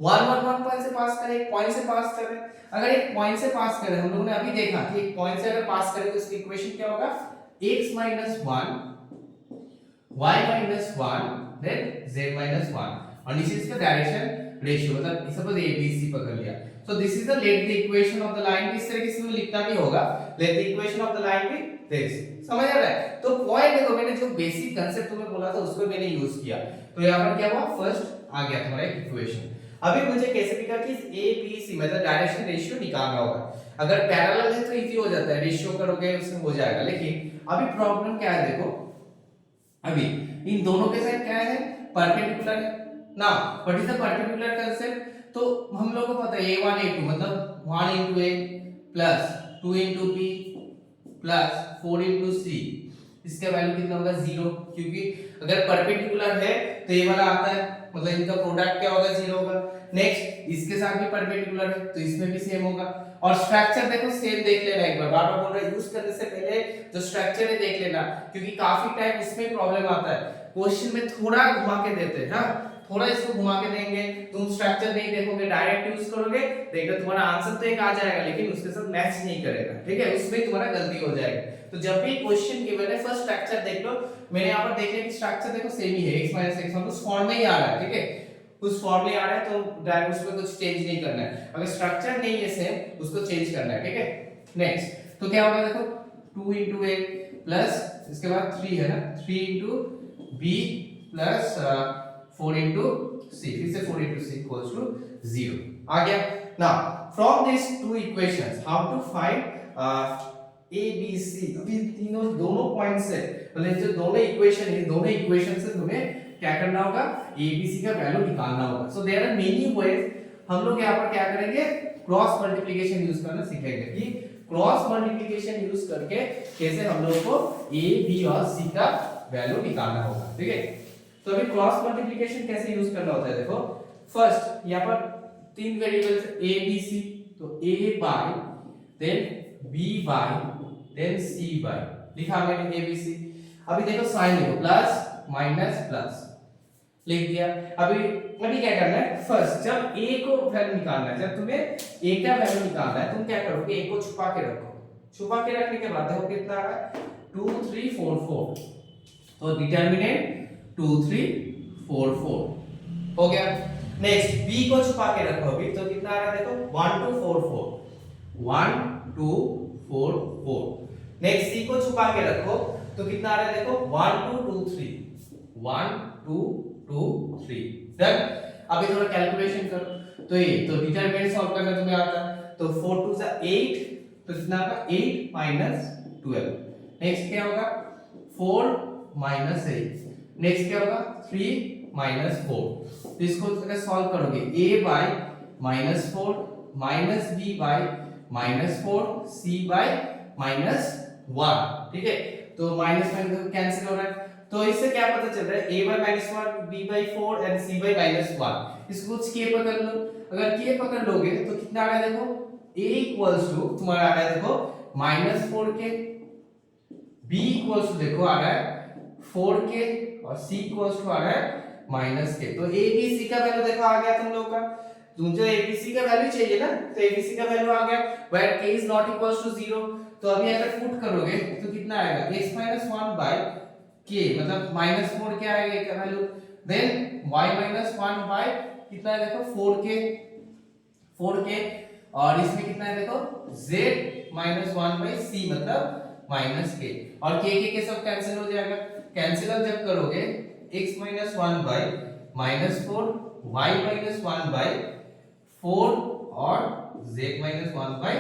1 1 1 पॉइंट से पास करे, एक पॉइंट से पास कर रहे हैं, अगर एक पॉइंट से पास कर रहे हैं, हम लोगों ने अभी देखा कि एक पॉइंट से अगर पास करें तो इसकी इक्वेशन क्या होगा, x minus 1 y minus 1 then z minus 1, और नीचे इसका डायरेक्शन रेशियो, मतलब सपोज a b c पकड़ लिया, सो this is the let the equation of the line, इस तरह से लिखना भी होगा, let the equation of the line भी दिस, समझ आ रहा है। तो पॉइंट देखो, मैंने जो बेसिक कांसेप्ट तुम्हें बोला था उसको मैंने यूज किया, तो यहां पर क्या हुआ, फर्स्ट आ गया तुम्हारा एक इक्वेशन। अभी मुझे कैसे निकाल कि a b c मतलब डायरेक्शन रेशियो निकालना होगा, अगर पैरेलल है तो इजी हो जाता है, रेशियो करोगे उसमें हो जाएगा, लेकिन अभी प्रॉब्लम क्या है देखो, अभी इन दोनों के साथ क्या है, परपेंडिकुलर है ना, what is the perpendicular concept, तो हम लोगों को पता है a1 a2 मतलब 1 into a plus 2 into b plus 4 into c, इसका वैल्यू कितना होगा, 0, क्योंकि अगर परपेंडिकुलर है तो ये वाला आता है, मतलब इनका प्रोडक्ट क्या होगा, 0 होगा। नेक्स्ट इसके साथ भी परपेंडिकुलर है तो इसमें भी सेम होगा, और स्ट्रक्चर देखो सेम देख लेना एक बार, बार-बार बोल रहा है, यूज करने से पहले जो स्ट्रक्चर है देख लेना, क्योंकि काफी टाइम इसमें प्रॉब्लम आता है, क्वेश्चन में थोड़ा घुमा के देते हैं, हां थोड़ा इसको घुमा के देंगे, तुम स्ट्रक्चर नहीं देखोगे, डायरेक्ट यूज करोगे, देखो तुम्हारा आंसर तो एक आ जाएगा लेकिन उसके साथ मैच नहीं करेगा, ठीक है, उसमें तुम्हारा गलती हो जाएगी। तो जब भी क्वेश्चन गिवन है फर्स्ट स्ट्रक्चर देख लो, मैंने यहां पर देख लिया कि स्ट्रक्चर देखो सेम ही है, x x उस फॉर्म में ही आ रहा है, ठीक है, उस फॉर्म में आ रहा है तो डायरेक्ट उसमें कुछ चेंज नहीं करना है, अगर स्ट्रक्चर नहीं है सेम उसको चेंज करना है, ठीक है। नेक्स्ट तो क्या होगा देखो, 2 into a प्लस इसके बाद 3 है ना, 3 into b plus 4 into c, फिर से 4 into c equals to 0 आ गया। Now from this two equations how to find a b c, अभी तीनों दोनों पॉइंट से, मतलब जो दोनों इक्वेशन है, दोनों इक्वेशन से तुम्हें क्या करना होगा, a b c का वैल्यू निकालना होगा। So there are many ways, हम लोग यहाँ पर क्या करेंगे, क्रॉस मल्टीप्लिकेशन यूज करना सीखेंगे, कि क्रॉस मल्टीप्लिकेशन यूज करके कैसे हम लोग को a b और c का वैल्यू निकालना होगा, ठीक है। तो अभी क्रॉस मल्टीप्लिकेशन कैसे यूज करना होता है, देखो फर्स्ट यहाँ पर तीन वेरिएबल्स a b c, तो a by then b by then c by, लिखा मैंने a b c। अभी देखो साइन देखो, प्लस माइनस प्लस लिख दिया। अभी क्या करना है, फर्स्ट जब a को वैल्यू निकालना है, जब तुम्हें a का वैल्यू निकालना है, तुम क्या करोगे, a को छुपा के रखो, छुपा के रखने के बाद देखो कितना आ रहा है, 2 3 4 4, तो डिटरमिनेंट 2 3 4 4 हो गया। नेक्स्ट b को छुपा के रखो, अभी तो कितना आ रहा है देखो, 1 2 4 4 1 2 4 4। नेक्स्ट c को छुपा के रखो तो कितना आ रहा है देखो, 1 2 2 3 1 2 2 3 डन। अभी थोड़ा कैलकुलेशन करो, तो ये तो डिटरमिनेंट सॉल्व करना तुम्हें आता है, तो 4 2 सा 8, तो कितना होगा 8 माइनस 12। नेक्स्ट क्या होगा 4 माइनस 8, नेक्स्ट क्या होगा 3 माइनस 4। तो इसको अगर सॉल्व करोगे a by minus 4 minus b bye minus 4 c by minus 1, ठीक है। तो माइनस माइनस कैंसिल हो रहा है, तो इससे क्या पता चल रहा है, a by minus 1 b by 4 and c by minus 1, इसको k पकड़ लो, अगर k पकड़ लोगे तो कितना आ रहा है देखो, a इक्वल्स टू तुम्हारा आ रहा है देखो minus 4k, b equals to देखो आ रहा है 4k और c इक्वल्स टू आ रहा है माइनस k। तो a b c का वैल्यू देखो आ गया तुम लोग का, तुमको a b c का वैल्यू चाहिए ना, तो a b c का वैल्यू आ गया, where k is not equals to 0। तो अभी अगर पुट करोगे तो कितना आएगा, x 1 बाय k, मतलब -4 क्या आएगा इसका वैल्यू, देन y 1 बाय कितना है देखो 4k, और इसमें कितना है देखो z -1 बाय c, मतलब -k, और k सब कैंसिल हो जाएगा, कैंसिल जब करोगे x 1 बाय -4 y 1 बाय 4 और z -1 by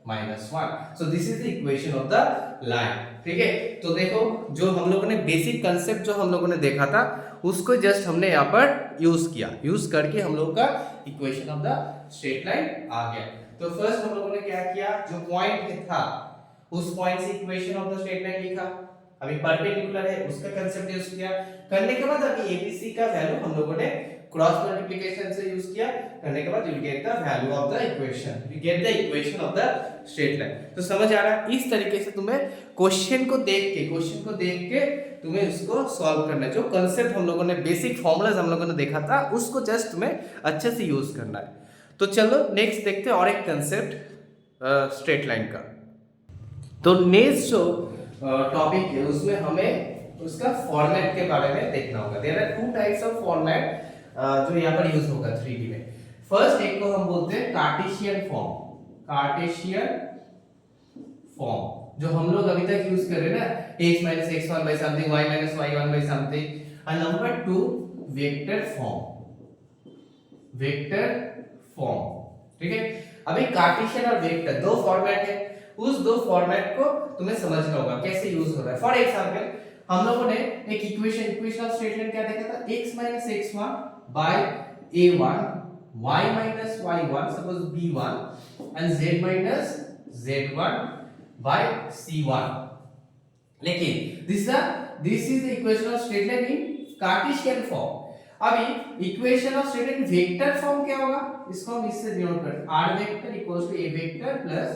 -1। So this is the equation of the line, ठीक है। तो देखो जो हम लोगों ने बेसिक कांसेप्ट जो हम लोगों ने देखा था उसको जस्ट हमने यहाँ पर यूज किया, यूज करके हम लोग का equation of the straight line आ गया। तो फर्स्ट हम लोगों ने क्या किया, जो पॉइंट था उस पॉइंट से equation of the straight line लिखा, अभी परपेंडिकुलर है उसका कंसेप्ट यूज किया, करने के बाद अभी एबीसी का वैल्यू हम लोगों ने क्रॉस मल्टीप्लिकेशन से यूज किया, करने के बाद you get the value of the equation, you get the equation of the straight line. तो समझ आ रहा है, इस तरीके से तुम्हें क्वेश्चन को देख के तुम्हें उसको सॉल्व करना है। जो कंसेप्ट हम लोगों ने बेसिक फॉर्मूलाज हम लोगों ने देखा था उसको जस्ट तुम्हें अच्छे से यूज करना है। तो चलो नेक्स्ट देखते हैं और एक कंसेप्ट स्ट्रेट लाइन का। तो नेक्स्ट जो टॉपिक है उसमें हमें उसका फॉर्मेट के बारे में देखना होगा। There are two types of format जो यहाँ पर यूज होगा 3D में। फर्स्ट एक को हम बोलते हैं कार्टेशियन फॉर्म जो हम लोग अभी तक यूज कर रहे हैं ना, x - x1 by something, y - y1 by something। and number 2 vector form, ठीक है। अभी कार्टेशियन और वेक्टर दो फॉर्मेट है, उस दो फॉर्मेट को तुम्हें समझना होगा कैसे यूज हो रहा है। फॉर एग्जांपल हम लोगों ने एक इक्वेशन ऑफ स्ट्रेट लाइन क्या देखा था, x - x1 by a1, y - y1 suppose b1 and z - z1 by c1। लेकिन this is the equation of straight line in cartesian form. अभी equation of straight line vector form क्या होगा, इसको हम इससे डिनोट करते हैं, r vector equals to a vector plus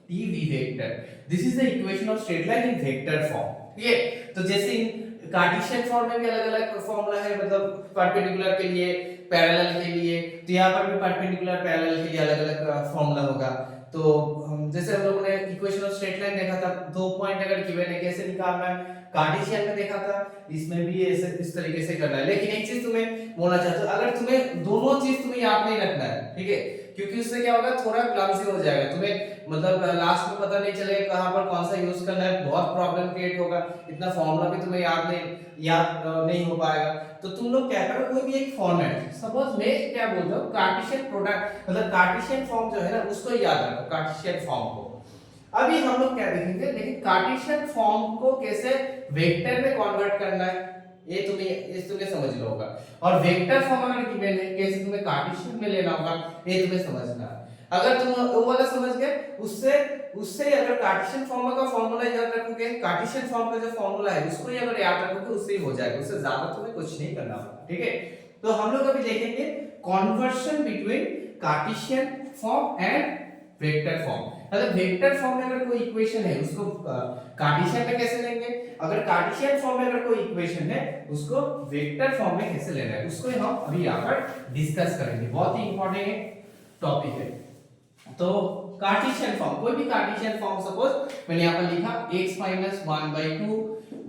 t v vector. This is the equation of straight line in vector form, ठीक है। तो जैसे कार्टेशियन फॉर्म में भी अलग-अलग फार्मूला है, मतलब परपेंडिकुलर के लिए, पैरेलल के लिए, तो यहाँ पर भी परपेंडिकुलर पैरेलल के लिए अलग-अलग फार्मूला होगा। तो जैसे हम लोगों ने इक्वेशन ऑफ स्ट्रेट लाइन देखा था, दो पॉइंट अगर गिवन है कैसे निकालना है, कार्टेशियन में देखा था, इसमें भी ऐसे इस तरीके से करना है। लेकिन एक चीज तुम्हें बोलना चाहता हूं, अगर तुम्हें दोनों चीज तुम्हें याद नहीं रखना है, ठीक है, क्योंकि उससे क्या होगा थोड़ा क्लमसी हो जाएगा, तुम्हें मतलब लास्ट में पता नहीं चलेगा कहां पर कौन सा यूज करना है, बहुत प्रॉब्लम क्रिएट होगा, इतना फार्मूला भी तुम्हें याद नहीं हो पाएगा। तो तुम लोग क्या करो, कोई भी एक फॉर्मेट, सपोज मैं क्या बोलता हूं, कार्टेशियन प्रोडक्ट मतलब कार्टेशियन फॉर्म जो है ना उसको याद रखो, कार्टेशियन फॉर्म को। अभी हम लोग क्या देखेंगे, लेकिन कार्टेशियन फॉर्म को कैसे वेक्टर में कन्वर्ट करना है ये तुम्हें समझ लो होगा। और वेक्टर फॉर्म अगर गिवन है कैसे तुम्हें कार्टेशियन में लेना होगा ये तुम्हें समझना है। अगर तुम वो वाला समझ गए, उससे अगर कार्टेशियन फॉर्म का फार्मूला याद रखोगे, कार्टेशियन फॉर्म का जो फार्मूला है उसको ही अगर याद रखोगे उससे ही हो जाएगा, उससे ज्यादा तुम्हें कुछ नहीं करना होगा, ठीक है। तो हम लोग अभी देखेंगे conversion between Cartesian form and vector form. मतलब वेक्टर फॉर्म में अगर कोई इक्वेशन है उसको कार्टेशियन में कैसे लेंगे, अगर कार्टेशियन फॉर्म में अगर कोई इक्वेशन है उसको वेक्टर फॉर्म में कैसे लेना है, उसको हम अभी यहाँ पर डिस्कस करेंगे। बहुत ही इंपॉर्टेंट टॉपिक है। तो कार्टेशियन फॉर्म, कोई भी कार्टेशियन फॉर्म, सपोज मैंने यहाँ पर लिखा x - 1/2,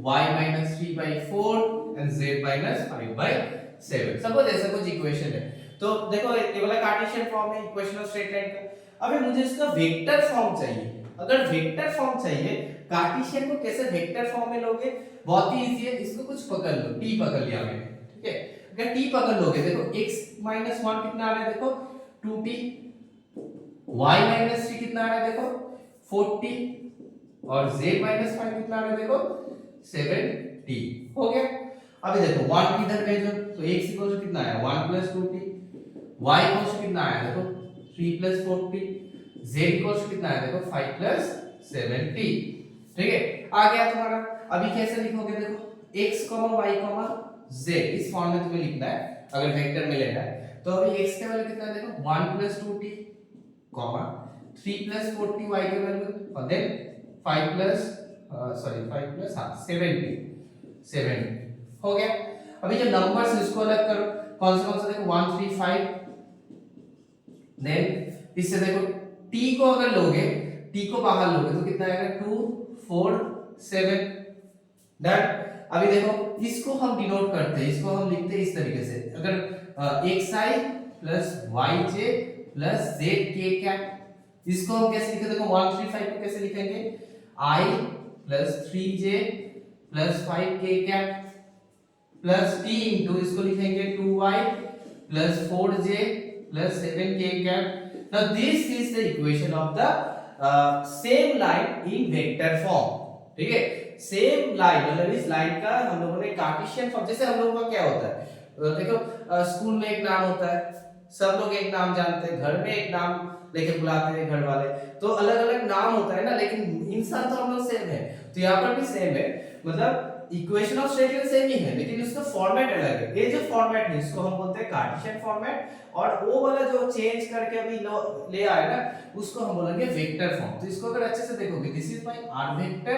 y - 3/4 and z - 5/7, suppose ऐसा कुछ इक्वेशन है। तो देखो ये वाला कार्टेशियन फॉर्म है इक्वेशन ऑफ स्ट्रेट लाइन का। अभी मुझे इसका वेक्टर फॉर्म चाहिए। अगर वेक्टर फॉर्म चाहिए, कार्टेशियन को कैसे वेक्टर फॉर्म में लोगे, बहुत ही इजी है, इसको कुछ पकड़ लो, t पकड़ लिया मैंने, ठीक है। अगर t पकड़ लोगे, देखो x - 1 कितना आ रहा है, देखो 2t, y - 3 कितना आ रहा है, देखो 4t, और z - 5 कितना आ रहा है, देखो 7t, हो गया। अभी देखो 1 किधर भेजो, तो x इक्वल टू कितना आया 1 + 2t, y इक्वल टू कितना आया, देखो 3 + 4t, z इक्वल टू कितना आया, देखो 5 + 7t, ठीक है। आ गया तुम्हारा। अभी कैसे लिखोगे, देखो x, y, z इस फॉर्म में तुम्हें लिखना है अगर वेक्टर में लेना है। तो अभी x के वैल्यू कितना है, देखो 1 + 2t, 3 + 4t y के वैल्यू, और देन 5 + 7t हो गया। अभी जो नंबर्स इसको अलग करो, कौन से देखो 1 3 5, देन इससे देखो t को अगर लोगे, t को बाहर लोगे तो कितना आएगा 2 4 7, डन। अभी देखो इसको हम डिनोट करते हैं, इसको हम लिखते हैं इस तरीके से, अगर xi + yj + zk क्या, इसको हम कैसे लिखेंगे, देखो 1 3 5 को कैसे लिखेंगे, I + 3j + 5k क्या प्लस t इंटू इसको लिखेंगे 2y + 4j + 7k क्या। Now this is the equation of the same line in vector form, ठीक है। सेम लाइन मतलब इस लाइन का हम लोगों ने कार्टेशियन फॉर्म, जैसे हम लोगों का क्या होता है, देखो स्कूल में एक नाम होता है, सब लोग एक नाम जानते हैं, घर में एक नाम लेके बुलाते हैं घर वाले, तो अलग अलग नाम होता है ना, लेकिन इंसान तो हम लोग सेम है। तो यहाँ पर भी सेम है, मतलब equation of straight line same ही है लेकिन उसका फॉर्मेट अलग है। ये जो फॉर्मेट है इसको हम बोलते हैं कार्टेशियन फॉर्मेट, और वो वाला जो चेंज करके अभी ले आए ना उसको हम बोलेंगे वेक्टर फॉर्म। तो इसको अगर अच्छे से देखोगे, this is my R vector,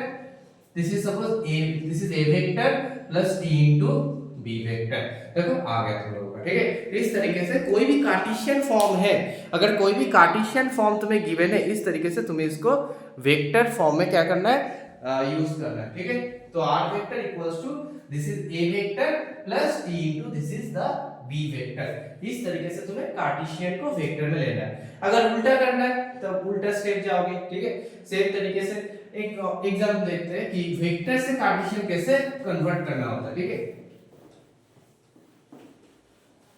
this is suppose A, this is A vector plus T into B vector. देखो आ गया तुम लोगों का, ठीक है। इस तरीके से कोई भी कार्टेशियन फॉर्म है, अगर कोई भी कार्टेशियन फॉर्म तुम्हें गिवन है, इस तरीके से तुम्हें इसको वेक्टर फॉर्म में क्या करना है, यूज करना है, ठीक है। तो R vector equals to this is A vector plus T into this is the B vector. इस तरीके से तुम्हें कार्टेशियन को वेक्टर में लेना है। अगर उल्टा करना है तो उल्टा स्टेप जाओगे, ठीक है। सेम तरीके से एक एग्जांपल देखते हैं कि वेक्टर से कार्टेशियन कैसे कन्वर्ट करना होता है, ठीक है।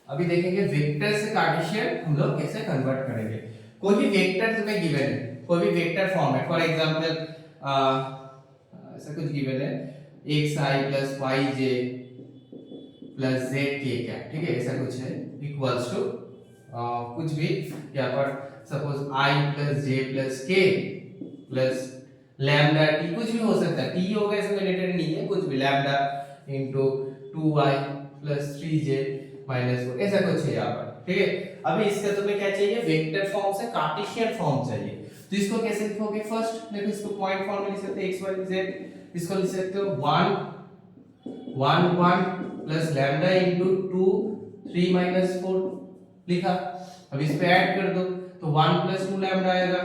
अभी देखेंगे वेक्टर से कार्टेशियन हम लोग कैसे कन्वर्ट करेंगे। कोई भी वेक्टर तुम्हें गिवन है, कोई भी वेक्टर फॉर्म है, फॉर एग्जांपल ऐसा कुछ गिवन है xi plus yj plus zk क्या, ठीक है, ऐसा कुछ है, इक्वल्स टू कुछ भी यहाँ पर suppose i plus j plus k plus lambda t, कुछ भी हो सकता है, t होगा इसमें रिलेटेड नहीं है, कुछ भी lambda into 2y plus 3j minus 4, ऐसा कुछ है यहाँ पर, ठीक है। अभी इसका तुम्हें क्या चाहिए, वेक्टर फॉर्म से कार्टेशियन फॉर्म चाहिए। तो इसको कैसे लिखोगे, फर्स्ट देखो इसको पॉइंट फॉर्म में लिख सकते हैं x y z, इसको लिख सकते हो 1 1 1 प्लस लैम्डा इनटू 2 3 माइनस 4 लिखा। अब इस पे ऐड कर दो तो 1 प्लस 2 लैम्डा आएगा,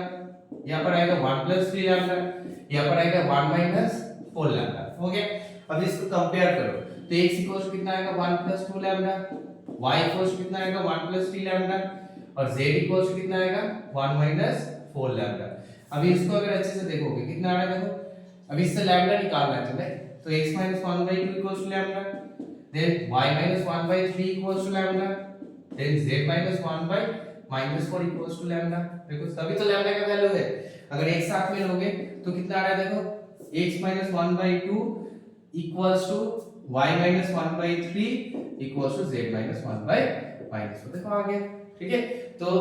यहाँ पर आएगा 1 प्लस 3 लैम्डा, यहाँ पर आएगा 1 माइनस 4 लैम्डा, हो गया। अब इसको कंपेयर करो तो x इक्वल्स कितना आएगा 1 प्लस 2 लैम्डा, y इक्वल्स कितना आएगा 1 प्लस 3 लैम्डा, और z इक्वल्स कितना आएगा 1 माइनस 4 लैम्डा। अभी इसको अगर अच्छे से देखोगे कितना आ रहा है, देखो अभी इससे लैम्डा निकालना है तुम्हें, तो x minus 1 by 2 equals to lambda, then y minus 1 by 3 equals to lambda, then z minus 1 by minus 4 equals to lambda। देखो तभी तो लैम्डा का वैल्यू है। अगर एक साथ में लोगे तो कितना आ रहा है, देखो x minus 1 by 2 equals to y minus 1 by 3 equals to z minus 1 by minus 4। देखो आ गया, ठीक है। तो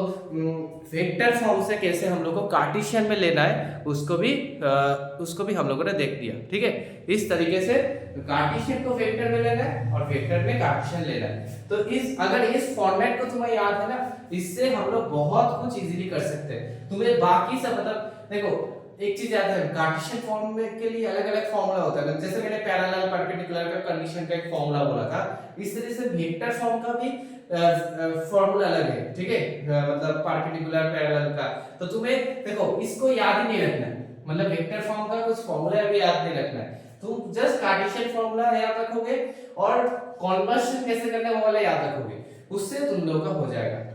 वेक्टर फॉर्म से कैसे हम लोग को कार्टेशियन में लेना है उसको भी हम लोगों ने देख दिया, ठीक है। इस तरीके से कार्टेशियन को वेक्टर में लेना है और वेक्टर में कार्टेशियन लेना है। तो अगर इस फॉर्मेट को तुम्हें याद है ना, इससे हम लोग बहुत कुछ इजीली कर सकते हैं। तुम्हें बाकी सब मतलब देखो एक चीज याद है, कार्टेशियन फॉर्म में के लिए अलग अलग फॉर्मूला होता है, जैसे मैंने पैरेलल परपेंडिकुलर का कंडीशन का एक फॉर्मूला बोला था, इस तरह से वेक्टर फॉर्म का भी फॉर्मूला अलग है, ठीक है, मतलब परपेंडिकुलर पैरेलल का। तो तुम्हें देखो इसको याद ही नहीं रखना है, मतलब वेक्टर फॉर्म का कुछ फॉर्मूला भी याद नहीं रखना है, तुम जस्ट कार्टेशियन फॉर्मूला याद रखोगे और कन्वर्शन कैसे करना है वो वाला याद रखोगे, उससे तुम लोगों का हो जाएगा।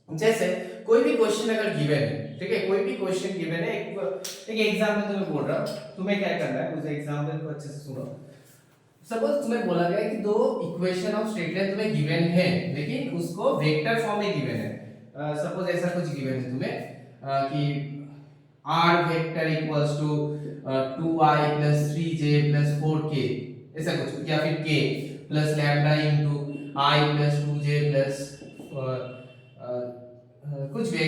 जैसे कोई भी क्वेश्चन अगर गिवन है, ठीक है, कोई भी क्वेश्चन गिवन है, एक एग्जांपल तुम्हें बोल रहा हूं, तुम्हें क्या करना है, उस एग्जांपल को अच्छे से सुनो। सपोज तुम्हें बोला गया कि दो इक्वेशन ऑफ स्ट्रेट लाइन तुम्हें गिवन है लेकिन उसको वेक्टर फॉर्म में गिवन है। सपोज ऐसा कुछ गिवन है तुम्हें कि r vector equals to 2i plus 3j plus 4k, ऐसा कुछ, या फिर k plus lambda into i plus 2j plus कुछ भी,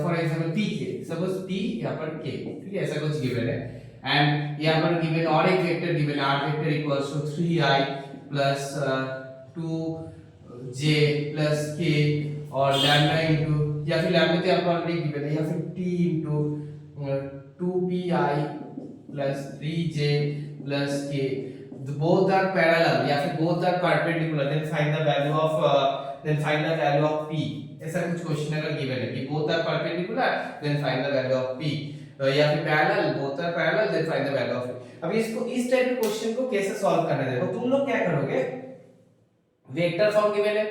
for example pk, suppose p यहाँ पर k, ठीक है, ऐसा कुछ गिवन है। एंड यहाँ पर गिवन और एक vector given, r vector equals to 3i plus 2j plus k और लैम्डा इनटू, या फिर लैम्डा तो यहाँ पर ऑलरेडी गिवन है, या फिर t into 2pi plus 3j plus k, both are parallel या फिर both are perpendicular, then find the value of p। ऐसा कुछ क्वेश्चन अगर गिवन है कि both are perpendicular then find the value of p, या फिर parallel, both are parallel then find the value of p। अभी इसको इस टाइप के क्वेश्चन को कैसे सॉल्व करना है, देखो तुम लोग क्या करोगे, वेक्टर फॉर्म गिवन है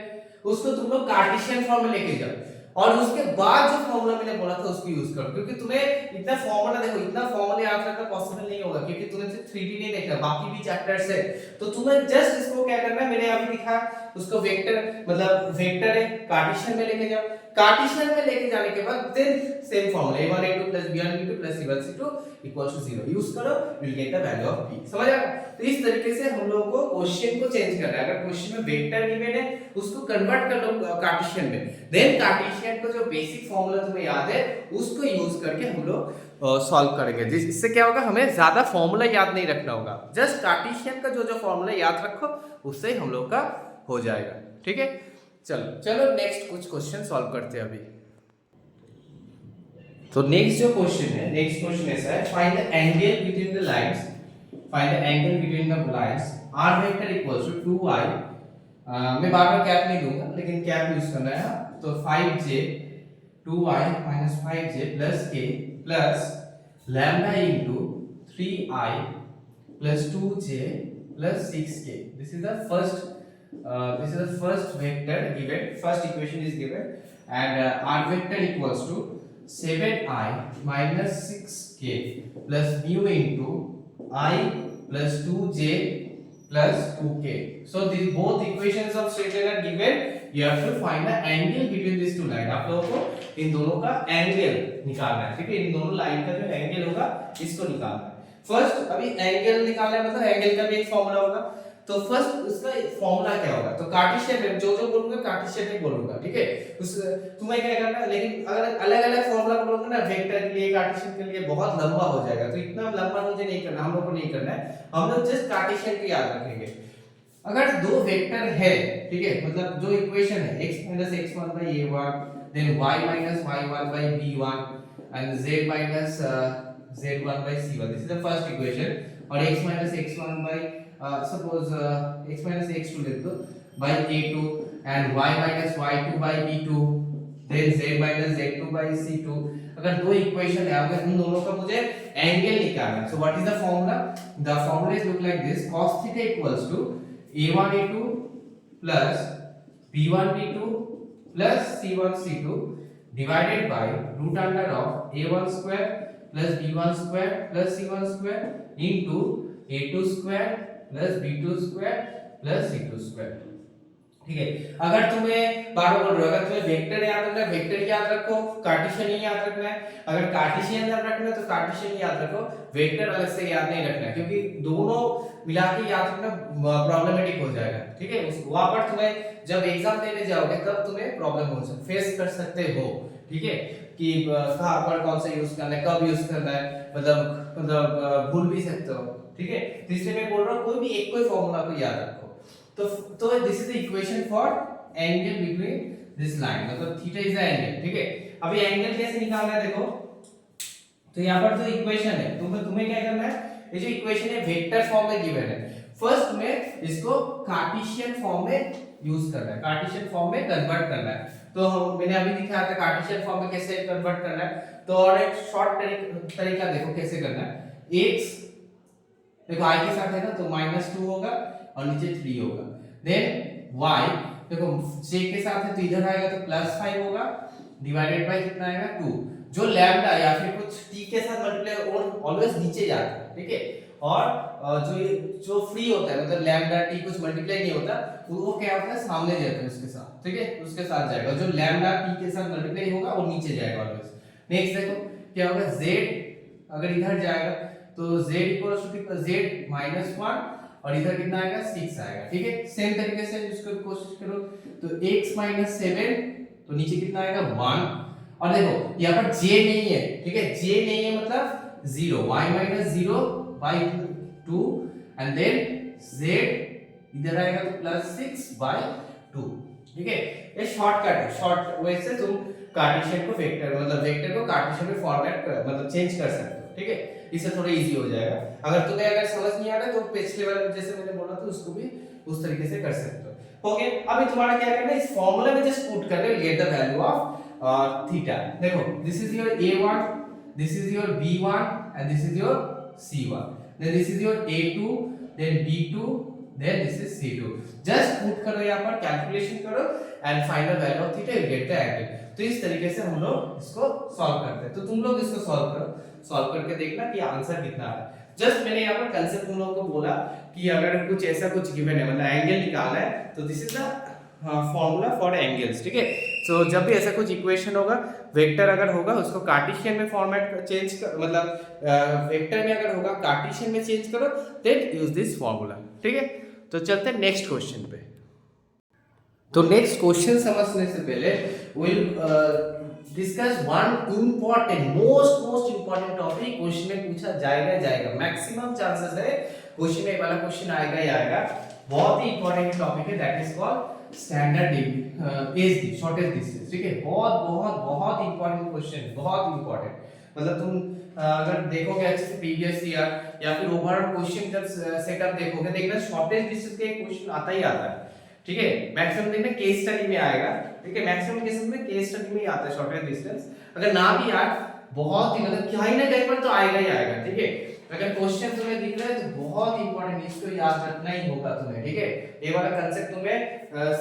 उसको तुम लोग कार्टेशियन फॉर्म में लेके जाओ और उसके बाद जो फॉर्मूला मैंने बोला था उसको यूज करो, क्योंकि तुम्हें इतना फॉर्मूला देखो, इतना फॉर्मूला याद रखना पॉसिबल नहीं होगा क्योंकि तुम्हें सिर्फ 3D नहीं देखना, बाकी भी चैप्टर्स है। तो तुम्हें जस्ट इसको क्या करना है, मैंने अभी दिखा उसको वेक्टर, मतलब वेक्टर है कार्टेशियन में लेके जाओ, कार्टेशियन में लेके जाने के बाद then same formula a1a2 b1b2 c1c2 0 use करो, you will get the value of p। समझ आया? तो इस तरीके से हम लोगों को क्वेश्चन को चेंज करना है। अगर क्वेश्चन में वेक्टर गिवन है उसको कन्वर्ट कर लो कार्टेशियन में, देन कार्टेशियन को जो बेसिक फॉर्मूला तुम्हें याद है उसको यूज करके हम लोग सॉल्व करेंगे। इससे क्या होगा, हमें ज्यादा फॉर्मूला याद नहीं रखना होगा, जस्ट कार्टेशियन का जो फॉर्मूला याद रखो उससे ही हम लोग का हो जाएगा। ठीक है, चलो चलो नेक्स्ट कुछ क्वेश्चन सॉल्व करते हैं अभी। तो नेक्स्ट जो क्वेश्चन है, नेक्स्ट क्वेश्चन ऐसा है, find the angle between the lines, find the angle between the lines r vector equals to 2i, मैं बार बार कैप नहीं दूंगा लेकिन कैप यूज करना है। तो 5j 2i minus 5j plus k plus lambda into 3i plus 2j plus 6k. This is the first vector given, first equation is given, and r vector equals to 7i minus 6k plus mu into I plus 2j plus 2k. So these both equations of straight line are given. You have to find the angle between these two lines. आप लोगों को इन दोनों का angle निकालना है। ठीक है, इन दोनों लाइन का जो एंगल होगा इसको निकालना है। फर्स्ट अभी एंगल निकालना है, मतलब एंगल का भी एक फॉर्मूला होगा। तो फर्स्ट उसका फॉर्मूला क्या होगा, तो कार्टेशियन में जो बोलूंगा कार्टेशियन में बोलूंगा। ठीक है, उस तुम्हें क्या करना है, लेकिन अगर अलग अलग फॉर्मूला बोलोगे ना वेक्टर के लिए कार्टेशियन के लिए बहुत लंबा हो जाएगा, तो इतना लंबा मुझे नहीं करना, हम लोग को नहीं करना है। हम लोग जस्ट कार्टेशियन को याद रखेंगे। अगर दो वेक्टर है, ठीक है, मतलब जो इक्वेशन है x minus x1 by a1, then y minus y1 by b1 and z minus z1 by c1, this is the first equation, और x minus x1 by suppose x minus x2 लिख दो by a2 and y minus y2 by b2, then z minus z2 by c2। अगर दो equation है, अगर इन दोनों का मुझे एंगल निकालना है, so what is the formula? The formula is look like this, cos theta equals to a1 a2 plus b1 b2 plus c1 c2 divided by root under of a1 square plus b1 square plus c1 square into a2 square plus b2 square plus c2 square। ठीक है, अगर तुम्हें बार बार बोल रहा है, अगर तुम्हें vector याद रखना है वेक्टर याद रखो, कार्टेशियन ही याद रखना है। अगर कार्टेशियन याद रखना है तो कार्टेशियन याद रखो, वेक्टर अलग से याद नहीं रखना है, क्योंकि दोनों मिला के याद रखना प्रॉब्लमेटिक हो जाएगा। ठीक है, वहां पर तुम्हें जब एग्जाम देने जाओगे तब तुम्हें प्रॉब्लम हो सकती, फेस कर सकते हो। ठीक है, कि कहां पर कौन सा यूज करना है, कब यूज करना है, मतलब भूल भी सकते हो। ठीक है, तो इसलिए मैं बोल रहा हूं कोई भी एक कोई फार्मूला को याद रखो। तो this is the equation for angle between this line, मतलब थीटा इज द एंगल। ठीक है, अभी एंगल कैसे निकालना है देखो, तो यहाँ पर जो इक्वेशन है तुम्हें क्या करना है, ये जो इक्वेशन है वेक्टर फॉर्म में गिवन है, फर्स्ट में इसको कार्टेशियन फॉर्म में यूज करना है, कार्टेशियन फॉर्म में कन्वर्ट करना है। तो मैंने अभी दिखाया था कार्टेशियन फॉर्म में कैसे कन्वर्ट करना है। तो और एक शॉर्ट तरीका देखो कैसे करना है। x देखो i के साथ है ना, तो -2 होगा और नीचे 3 होगा। देन y देखो j के साथ है तो इधर आएगा तो +5 होगा, डिवाइडेड बाय कितना आएगा 2। जो लैम्डा या फिर कुछ t के साथ मल्टीप्लाई ऑलवेज नीचे जाता है। ठीक है, और जो फ्री होता है, मतलब लैम्डा t कुछ मल्टीप्लाई नहीं होता, वो क्या होता है सामने जाता है उसके साथ। ठीक है, उसके साथ जाएगा, जो लैम्डा t के साथ मल्टीप्लाई होगा वो नीचे जाएगा ऑलवेज। नेक्स्ट देखो क्या होगा, z अगर इधर जाएगा तो z इक्वल्स टू z -1 और इधर कितना आएगा 6 आएगा। ठीक है, सेम तरीके से इसको कोशिश करो, तो x - 7 तो नीचे कितना आएगा 1, और देखो यहाँ पर j नहीं है। ठीक है, j नहीं है मतलब 0, y - 0 by 2 and then z इधर आएगा तो +6/2। ठीक है, ये शॉर्टकट है, शॉर्ट वे से तुम कार्टेशियन को वेक्टर, मतलब वेक्टर को कार्टेशियन में फॉर्मेट मतलब चेंज कर सकते हो। ठीक है, इससे थोड़ा इजी हो जाएगा। अगर समझ नहीं आ रहा तो पिछले वाले जैसे मैंने बोला था उसको भी उस तरीके से कर सकते हो। ओके, अभी तुम्हारा क्या करना है, इस फार्मूला में जस्ट पुट कर लो, get the value of theta. देखो this is your a1, this is your b1 and this is your c1, then this is your a2, then b2, then this is c2। Just put करो यहाँ पर, calculation करो and find the value of theta, you get the angle. तो इस तरीके से हम लोग इसको सॉल्व करते हैं। तो तुम लोग इसको सॉल्व करो, सॉल्व करके देखना कि आंसर कितना आ रहा है। जस्ट मैंने यहाँ पर कंसेप्ट तुम लोगों को बोला कि अगर कुछ ऐसा कुछ गिवन है, मतलब एंगल निकालना है, तो this is the formula for angles. ठीक है, तो जब भी ऐसा कुछ इक्वेशन होगा, वेक्टर अगर होगा उसको कार्टेशियन में फॉर्मेट चेंज कर, मतलब वेक्टर में अगर होगा कार्टेशियन में चेंज करो, देन यूज दिस फॉर्मूला। ठीक है, तो चलते हैं नेक्स्ट क्वेश्चन पे। तो नेक्स्ट क्वेश्चन समझने से पहले will discuss one important most important topic question में पूछा जाएगा मैक्सिमम चांसेस है क्वेश्चन में वाला क्वेश्चन आएगा ही आएगा। बहुत ही इंपॉर्टेंट टॉपिक है, that is called standard SD shortage distance. ठीक है, बहुत बहुत बहुत इंपॉर्टेंट क्वेश्चन, बहुत इंपॉर्टेंट। मतलब तुम अगर देखोगे अच्छे से प्रीवियस ईयर या फिर ओवरऑल क्वेश्चन जब सेटअप देखोगे, देखना शॉर्टेज डिस्टेंस का एक क्वेश्चन आता ही आता है। ठीक है, मैक्सिमम देखना केस स्टडी में आएगा। ठीक है, मैक्सिमम केसेस में केस स्टडी में ही आता है शॉर्टेज डिस्टेंस। अगर ना भी यार बहुत ही मतलब कहीं ना कहीं पर तो आएगा ही आएगा। ठीक है, अगर क्वेश्चन तुम्हें दिख रहा है तो बहुत इंपॉर्टेंट, इसको याद रखना ही होगा तुम्हें। ठीक है, ये वाला कांसेप्ट तुम्हें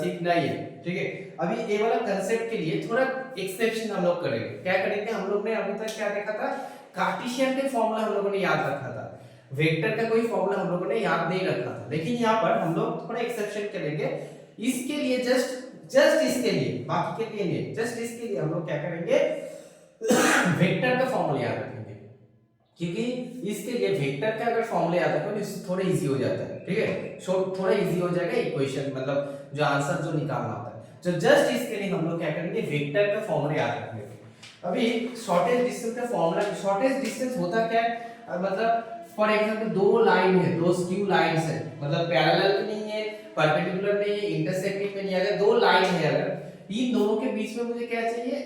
सीखना ही है। ठीक है, अभी ये वाला कांसेप्ट के लिए थोड़ा एक्सेप्शन हम लोग करेंगे। क्या करेंगे, हम लोग ने अभी तक क्या देखा था, कार्टेशियन के फॉर्मूला हम लोगों ने याद रखा था, वेक्टर का कोई फॉर्मूला हम लोगों ने याद नहीं रखा था। लेकिन यहाँ पर हम लोग थोड़ा एक्सेप्शन करेंगे इसके लिए, जस्ट इसके लिए, बाकी के लिए नहीं, जस्ट इसके लिए हम लोग क्या करेंगे वेक्टर का फॉर्मूला याद रखेंगे। क्योंकि इसके लिए वेक्टर का अगर फॉर्मूला याद रखोगे इससे थोड़ा इजी हो जाता है। ठीक है, थोड़ा इजी हो जाएगा इक्वेशन, मतलब जो आंसर जो निकालना होता है। तो जस्ट इसके लिए हम लोग क्या करेंगे, वेक्टर का फॉर्मूला याद रखेंगे। अभी शॉर्टेज डिस्टेंस का फॉर्मूला, शॉर्टेज डिस्टेंस होता क्या है, मतलब फॉर एग्जांपल दो लाइन है, दो स्क्यू लाइंस है, मतलब पैरेलल भी नहीं है, परपेंडिकुलर नहीं है, इंटरसेक्टिंग में नहीं है, अगर दो लाइन है, अगर इन दोनों के बीच में मुझे क्या चाहिए,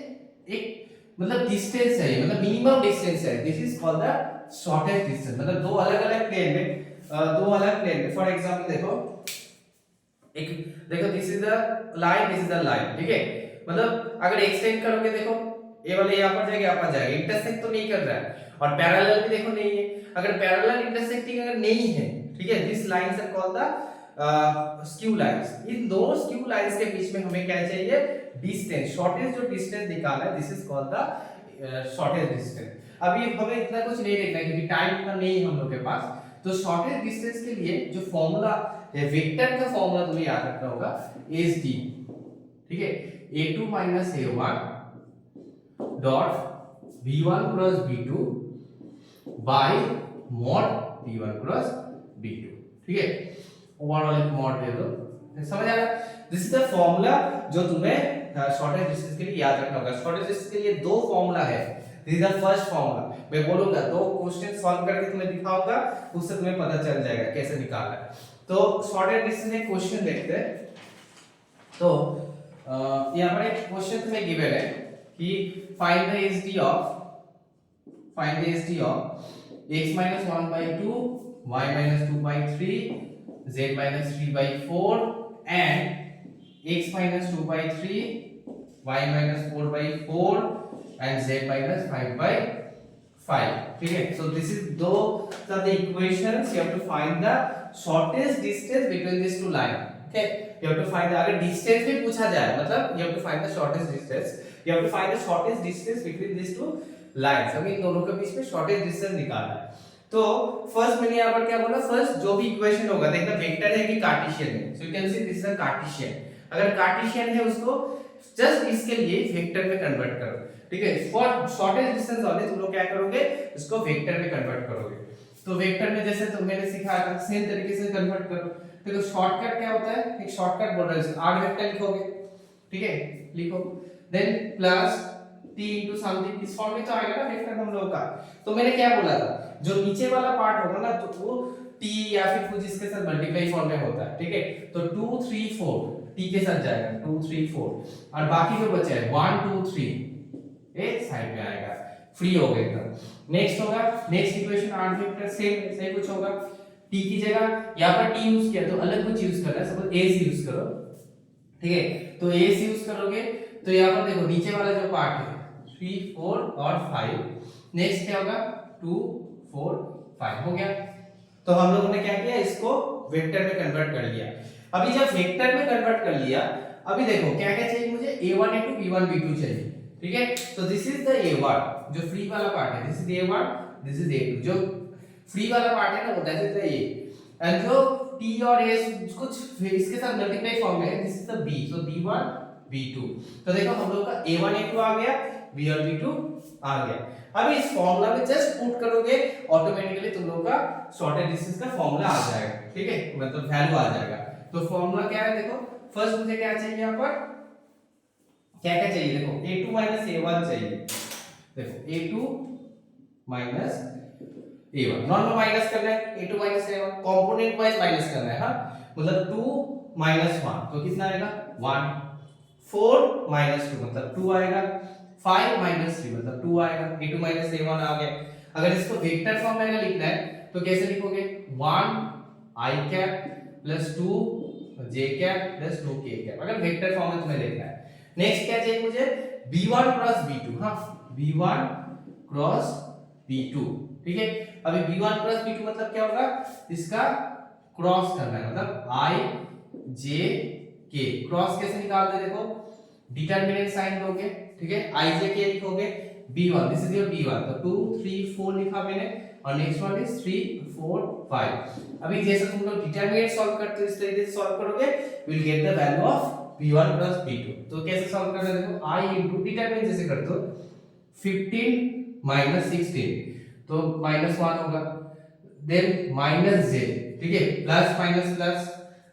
एक मतलब डिस्टेंस है, मतलब मिनिमम डिस्टेंस है, this is called the shortage distance. मतलब दो अलग-अलग प्लेन में, दो अलग प्लेन में, फॉर एग्जांपल देखो, एक देखो this is the line, this is the line. ठीक है, मतलब अगर एक्सटेंड करोगे, देखो ये वाले यहाँ पर जाएगा, यहाँ पर जाएगा, इंटरसेक्ट तो नहीं कर रहा है, और पैरेलल भी देखो नहीं है। अगर पैरेलल इंटरसेक्टिंग अगर नहीं है, ठीक है, this lines are called the skew lines. इन दो स्क्यू लाइंस के बीच में हमें क्या चाहिए, डिस्टेंस, शॉर्टेज जो डिस्टेंस निकालना है, this is called the shortage distance. अभी हमें इतना कुछ नहीं देखना क्योंकि टाइम इतना नहीं है हम लोग के पास। तो शॉर्टेज डिस्टेंस के लिए जो फॉर्मूला है, वेक्टर का फॉर्मूला तुम्हें याद रखना होगा, एस डी। ठीक है, a2 minus a1 dot v1 cross v2 bye mod v1 cross v2। ठीक है, ओवरऑल एक मॉड दे दो, समझ आ रहा है। दिस इज द फॉर्मूला जो तुम्हें शॉर्टेज डिस्टेंस के लिए याद रखना होगा। शॉर्टेज डिस्टेंस के लिए दो फॉर्मूला है, this is the first formula. मैं बोलूंगा, दो क्वेश्चन सॉल्व करके तुम्हें दिखाऊंगा, उससे तुम्हें पता चल जाएगा कैसे निकालना है। तो शॉर्टेज डिस्टेंस एक क्वेश्चन देखते हैं। तो यहाँ पर एक क्वेश्चन तुम्हें गिवन है कि find the SD of x minus 1 by 2, y minus 2 by 3, z minus 3 by 4 and x minus 2 by 3, y minus 4 by 4 and z minus 5 by 5. ठीक है, so this is those are the equations. You have to find the shortest distance between these two lines. Okay, you have to find the, अगर distance भी पूछा जाए, मतलब you have to find the shortest distance. You have to find the shortest distance between these two lines. अभी इन दोनों के बीच में shortest distance निकालना है। तो फर्स्ट मैंने यहाँ पर क्या बोला, फर्स्ट जो भी इक्वेशन होगा, देखना वेक्टर है कि कार्टेशियन है। So you can see this is a Cartesian. अगर कार्टेशियन है उसको जस्ट इसके लिए वेक्टर में कन्वर्ट करो। ठीक है, फॉर शॉर्टेज डिस्टेंस वाले तुम लोग क्या करोगे, इसको वेक्टर में कन्वर्ट करोगे। तो वेक्टर में जैसे तुम मैंने सिखाया था सेम तरीके से कन्वर्ट करो। तो शॉर्टकट क्या होता है, एक शॉर्टकट बोल रहा है, आर वेक्टर लिखोगे। ठीक है, लिखो, then plus t into something, इस फॉर्म में तो आएगा ना वेक्टर हम लोग का। तो मैंने क्या बोला था, जो नीचे वाला पार्ट होगा ना, तो वो t या फिर कुछ इसके साथ मल्टीप्लाई फॉर्म में होता है। ठीक है, तो 2 3 4 t के साथ जाएगा, 2 3 4, और बाकी जो बचा है 1 2 3 एक साइड में आएगा, फ्री हो गया एकदम। नेक्स्ट होगा, next equation R vector same कुछ होगा, t की जगह यहाँ पर t यूज किया तो अलग कुछ यूज करना है, सपोज a से यूज करो। ठीक है, तो a से यूज करोगे तो यहाँ पर देखो नीचे वाला जो पार्ट है 3 4 और 5, नेक्स्ट क्या होगा 2 4 5 हो गया। तो हम लोगों ने क्या किया, इसको वेक्टर में कन्वर्ट कर लिया। अभी जब वेक्टर में कन्वर्ट कर लिया, अभी देखो क्या क्या चाहिए मुझे, a1 a2 b1 b2 चाहिए। ठीक है, तो दिस इज द a1 जो फ्री वाला पार्ट है, this is a1, this is a2 जो फ्री वाला पार्ट है ना, वो that is the a, and जो t और a कुछ इसके साथ मल्टीप्लाई फॉर्म में है, this is the b, so b1 b2। तो देखो हम लोग का a1 a2 आ गया, b और b2 आ गया। अब इस फॉर्मूला में जस्ट पुट करोगे, ऑटोमेटिकली तुम लोगों का शॉर्टेज डिस्टेंस का फॉर्मूला आ जाएगा। ठीक है, मतलब वैल्यू आ जाएगा। तो फॉर्मूला क्या है, देखो फर्स्ट मुझे क्या चाहिए यहाँ पर, क्या क्या चाहिए देखो, a2 माइनस a1 चाहिए। देखो a2 minus a1 normal minus करना है, a2 minus a1 component wise minus करना है। हाँ मतलब 2 माइनस 1 तो कितना आएगा 1, 4 माइनस 2 मतलब 2 आएगा, 5 माइनस 3 मतलब 2 आएगा, a2 माइनस a1 आ गया। अगर इसको वेक्टर फॉर्म में लिखना है तो कैसे लिखोगे, 1 i cap plus 2 j cap plus 2 k cap, अगर वेक्टर फॉर्म में तुम्हें लिखना है। नेक्स्ट क्या चाहिए मुझे, b1 क्रॉस b2। हाँ b1 क्रॉस b2, ठीक है। अभी b1 क्रॉस b2 मतलब क्या होगा, इसका क्रॉस करना है, मतलब i j k। क्रॉस कैसे निकालते देखो, डिटरमिनेंट साइन दोगे, ठीक है, i j k लिखोगे, b1 this is your b1 तो 2 3 4 लिखा मैंने, और नेक्स्ट वन इज 3 4 5। अभी जैसे तुम लोग डिटरमिनेंट सॉल्व करते हो इस तरीके से सॉल्व करोगे, you will get the value of b1 plus b2। तो कैसे सॉल्व करना है देखो, i इनटू डिटरमिनेंट जैसे करते हो 15 माइनस 16 तो माइनस 1 होगा, देन माइनस j, ठीक है, प्लस माइनस प्लस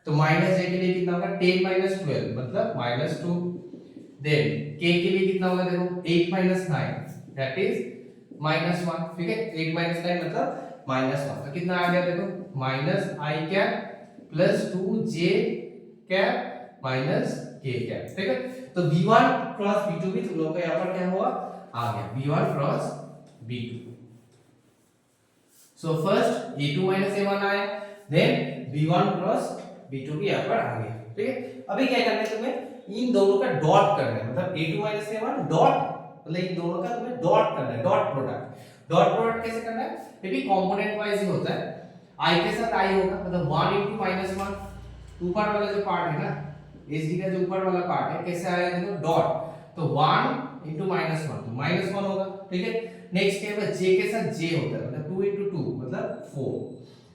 तो माइनस j के लिए कितना होगा 10 माइनस 12 मतलब माइनस 2, देन k के लिए कितना होगा देखो 8 माइनस 9 दैट इज माइनस 1, ठीक है, 8 माइनस 9 मतलब माइनस 1 तो कितना आ गया देखो minus i cap plus 2j cap minus k cap, ठीक है। तो b1 क्रॉस b2 भी तुम लोगों का यहाँ पर क्या हुआ आ गया, b1 cross b2। So first a2 minus a1 आया, देन b1 क्रॉस b2 भी यहाँ पर आ गया, ठीक है। अभी क्या करना है तुम्हें, इन दोनों का डॉट करना है, मतलब a2 माइनस a1 डॉट, मतलब इन दोनों का तुम्हें डॉट करना है, डॉट प्रोडक्ट। डॉट प्रोडक्ट कैसे करना है, ये भी कंपोनेंट वाइज ही होता है, i के साथ i होगा, मतलब 1 into -1 ऊपर वाला जो पार्ट है ना, एसडी का जो ऊपर वाला पार्ट है कैसे आया देखो डॉट, तो 1 into -1 तो -1 होगा, ठीक है। नेक्स्ट क्या है, j के साथ j होता है, मतलब 2 into 2 मतलब 4।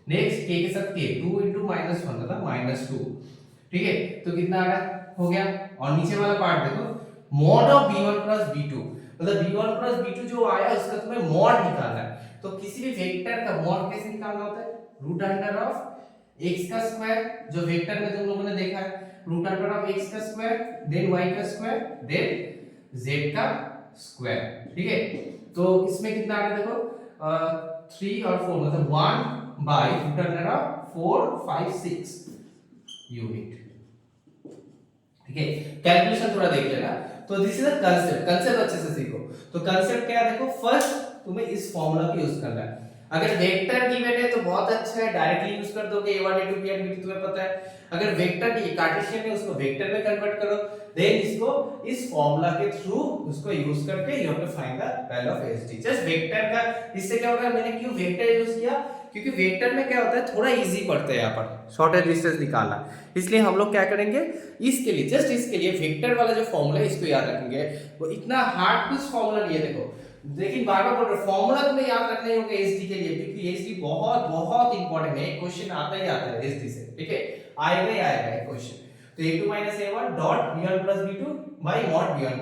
नेक्स्ट k के साथ k 2 into -1 मतलब -2, ठीक है। तो कितना आ गया हो गया, और नीचे वाला पार्ट देखो mod of b1 plus b2, मतलब b1 प्लस b2 जो आया उसका तुम्हें मॉड निकालना है। तो किसी भी वेक्टर का मॉड कैसे निकालना होता है, रूट अंडर ऑफ x का स्क्वायर, जो वेक्टर में तुम लोगों ने देखा है, रूट अंडर ऑफ x का स्क्वायर, देन y का स्क्वायर, देन z का स्क्वायर, ठीक है। तो इसमें कितना आ गया देखो 3 और 4 मतलब 1 by root under of 4 5 6 unit, ठीक है। कैलकुलेशन थोड़ा देख लेना। तो this is the concept, concept अच्छे से सीखो। तो कांसेप्ट क्या है देखो, फर्स्ट तुम्हें इस फार्मूला को यूज करना है। अगर वेक्टर गिवन है तो बहुत अच्छा है, डायरेक्टली यूज कर दोगे a1 a2 bn b2 तुम्हें पता है। अगर वेक्टर की कार्टेशियन है उसको वेक्टर में कन्वर्ट करो, देन इसको इस फार्मूला के थ्रू उसको यूज करके you have to find the value of SD. Just vector का इससे क्या होगा, मैंने क्यों वेक्टर यूज किया, क्योंकि वेक्टर में क्या होता है थोड़ा इजी पड़ता है यहाँ पर शॉर्टेज डिस्टेंस निकालना, इसलिए हम लोग क्या करेंगे इसके लिए, जस्ट इसके लिए वेक्टर वाला जो फॉर्मूला है इसको याद रखेंगे। वो इतना हार्ड कुछ फॉर्मूला नहीं है देखो, लेकिन बार बार बोल रहा हूं फॉर्मूला तुम्हें याद रखना ही होगा एसडी के लिए, क्योंकि एसडी बहुत बहुत इंपॉर्टेंट है, क्वेश्चन आता ही आता है एसडी से, ठीक है, आएगा ही आएगा एक क्वेश्चन। तो a2 a1 dot b1 b2 bye mod b1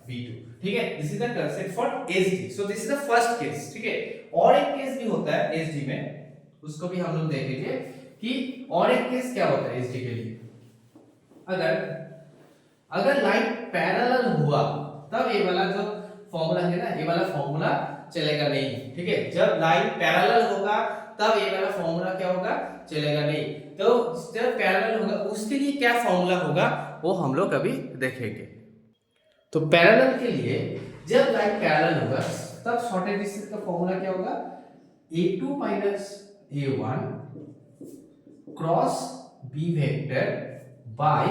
b2, ठीक है। This is the concept for SD. So this is the first case, ठीक है। और एक केस भी होता है एसडी में, उसको भी हम लोग देखेंगे कि और एक केस क्या होता है एसडी के लिए। अगर लाइन पैरेलल हुआ तब ये वाला जो फॉर्मूला है ना, ये वाला फॉर्मूला चलेगा नहीं, ठीक है। जब लाइन पैरेलल होगा तब ये वाला फॉर्मूला क्या होगा, चलेगा नहीं। तो जब पैरेलल होगा उसके लिए क्या फॉर्मूला होगा वो हम लोग अभी देखेंगे। तो पैरेलल के लिए जब लाइन पैरेलल होगा तब शॉर्टेज डिस्टेंस का फॉर्मूला क्या होगा, a2 a1 cross b vector by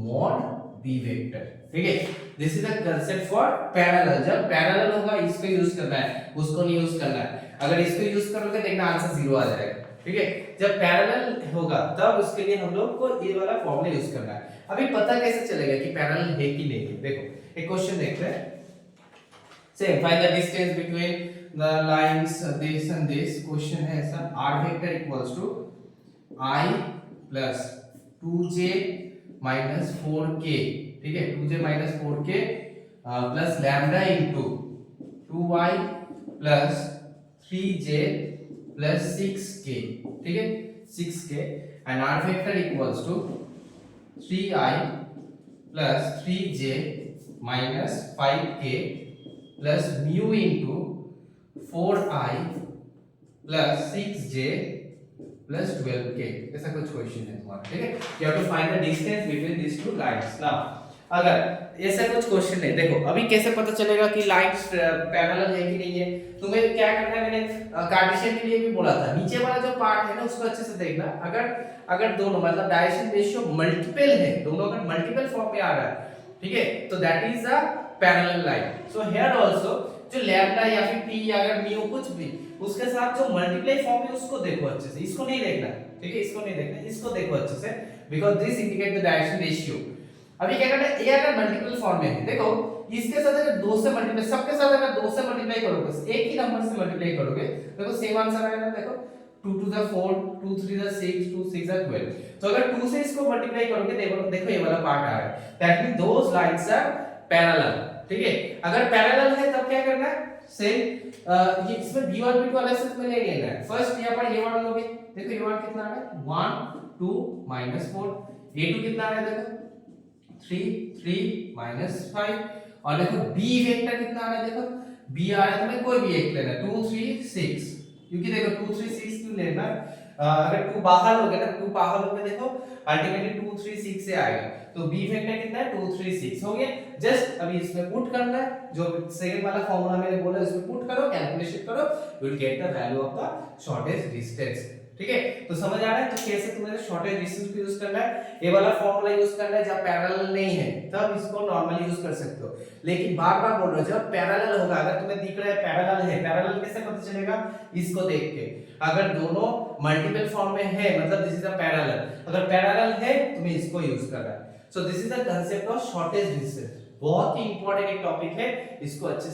mod b vector, ठीक है। This is the concept for parallel. जब पैरेलल होगा इसको यूज करना है, उसको नहीं यूज करना है। अगर इसको यूज करोगे देखना आंसर 0 आ जाएगा, ठीक है। जब पैरेलल होगा तब उसके लिए हम लोग को ये वाला फॉर्मूला यूज करना है। अभी पता कैसे चलेगा कि पैरेलल है कि नहीं है, देखो एक क्वेश्चन देखते हैं। से find the distance between the lines this and this. Question है ऐसा, r vector equals to i plus 2j minus 4k, ठीक है, 2j minus 4k plus lambda into 2y plus 3j plus 6k, ठीक है, 6k and r vector equals to 3i plus 3j minus 5k plus mu into 4i plus 6j plus 12k, ऐसा कुछ question है तुम्हारा, ठीक है। You have to find the distance between this two lines. Now अगर ऐसा कुछ question है, देखो अभी कैसे पता चलेगा कि लाइंस पैरेलल है कि नहीं है, तुम्हें क्या करना है, मैंने कार्टेशियन के लिए भी बोला था, नीचे वाला जो पार्ट है ना उसको अच्छे से देखना। अगर दोनों मतलब डायरेक्शन रेशियो मल्टीपल है, दोनों अगर मल्टीपल फॉर्म में आ रहा है, ठीक है, तो that is a parallel line. So here also जो लैम्डा या फिर टी या अगर म्यू कुछ भी उसके साथ जो मल्टीप्लाई फॉर्म है उसको देखो अच्छे से, इसको नहीं देखना, ठीक है, इसको नहीं देखना, इसको देखो अच्छे से, because this indicate the direction ratio. अभी क्या करना है, ए अगर मल्टीपल फॉर्म में है, देखो इसके साथ अगर 2 से मल्टीप्लाई, सबके साथ अगर 2 से मल्टीप्लाई करोगे, एक ही नंबर से मल्टीप्लाई करोगे, देखो सेम आंसर आएगा। देखो 2 to the 4, 2 3 the 6, 2 6 the 12। तो अगर 2 से इसको मल्टीप्लाई करोगे, देखो ये वाला पार्ट आ रहा है, that means those lines are parallel, ठीक है। अगर पैरेलल है तब क्या करना है, सेम ये इसमें v1 v2 अलग से तुम्हें ले लेना है। फर्स्ट यहां पर a1 लोगे, देखो a1 कितना आ रहा है 1 2 -4, a2 कितना आ रहा है देखो 3 3 -5, और देखो b वेक्टर कितना आ रहा है, देखो b आ रहा है, तुम्हें कोई भी एक लेना है 2 3 6, क्योंकि देखो 2 3 6 क्यों लेना, अगर 2 बाहर लोगे ना, 2 बाहर लोगे देखो अल्टीमेटली 2 3 6 से आएगा, तो b वेक्टर कितना है 2 3 6 हो गया। जस्ट अभी इसमें पुट करना है, जो सेकंड वाला फार्मूला मैंने बोला इसमें पुट करो, कैलकुलेशन करो, you will get the value of the shortest distance, ठीक है। तो समझ आ रहा है, तो कैसे तुम्हें शॉर्टेज डिस्टेंस को यूज करना है, ये वाला फार्मूला यूज करना है। जब पैरेलल नहीं है तब इसको नॉर्मली यूज कर सकते हो, लेकिन बार-बार बोल रहा हूं जब पैरेलल होगा, अगर तुम्हें दिख रहा है पैरेलल है, पैरेलल कैसे पता चलेगा, इसको देख के, अगर दोनों मल्टीपल फॉर्म में है मतलब दिस इज अ पैरेलल, अगर पैरेलल है तुम्हें इसको यूज करना है। सो this is the concept of shortage distance, बहुत ही इंपॉर्टेंट एक टॉपिक है, इसको अच्छे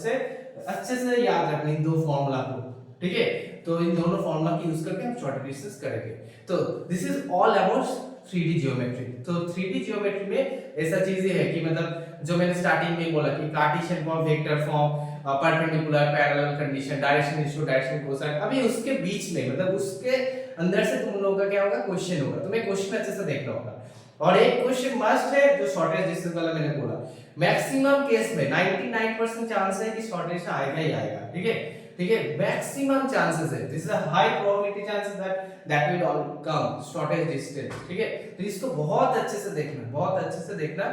से याद रखना इन दो फार्मूला को, ठीक है। तो इन दोनों फार्मूला की यूज करके हम शॉर्टेज डिस्टेंस करेंगे। तो this is all about 3D geometry. तो 3D ज्योमेट्री में ऐसा चीजें है कि मतलब जो मैंने स्टार्टिंग में बोला कि Cartesian form, vector form, perpendicular, parallel condition, direction ratio, direction cosine, अभी उसके बीच में मतलब उसके अंदर से तुम लोगों का क्या होगा, क्वेश्चन होगा, तुम्हें क्वेश्चन अच्छे से देखना होगा। और एक क्वेश्चन मस्ट है जो शॉर्टेज डिस्टेंस वाला मैंने बोला, मैक्सिमम केस में 99% चांस है कि शॉर्टेज आएगा ही आएगा, ठीक है, ठीक है, मैक्सिमम चांसेस है, this is a high probability chances that will all come shortage distance, ठीक है। तो इसको बहुत अच्छे से देखना, बहुत अच्छे से देखना।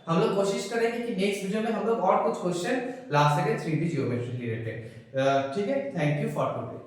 हम लोग कोशिश करेंगे कि नेक्स्ट वीडियो में हम लोग और कुछ क्वेश्चन ला सके 3D ज्योमेट्री रिलेटेड, ठीक है। Thank you for today.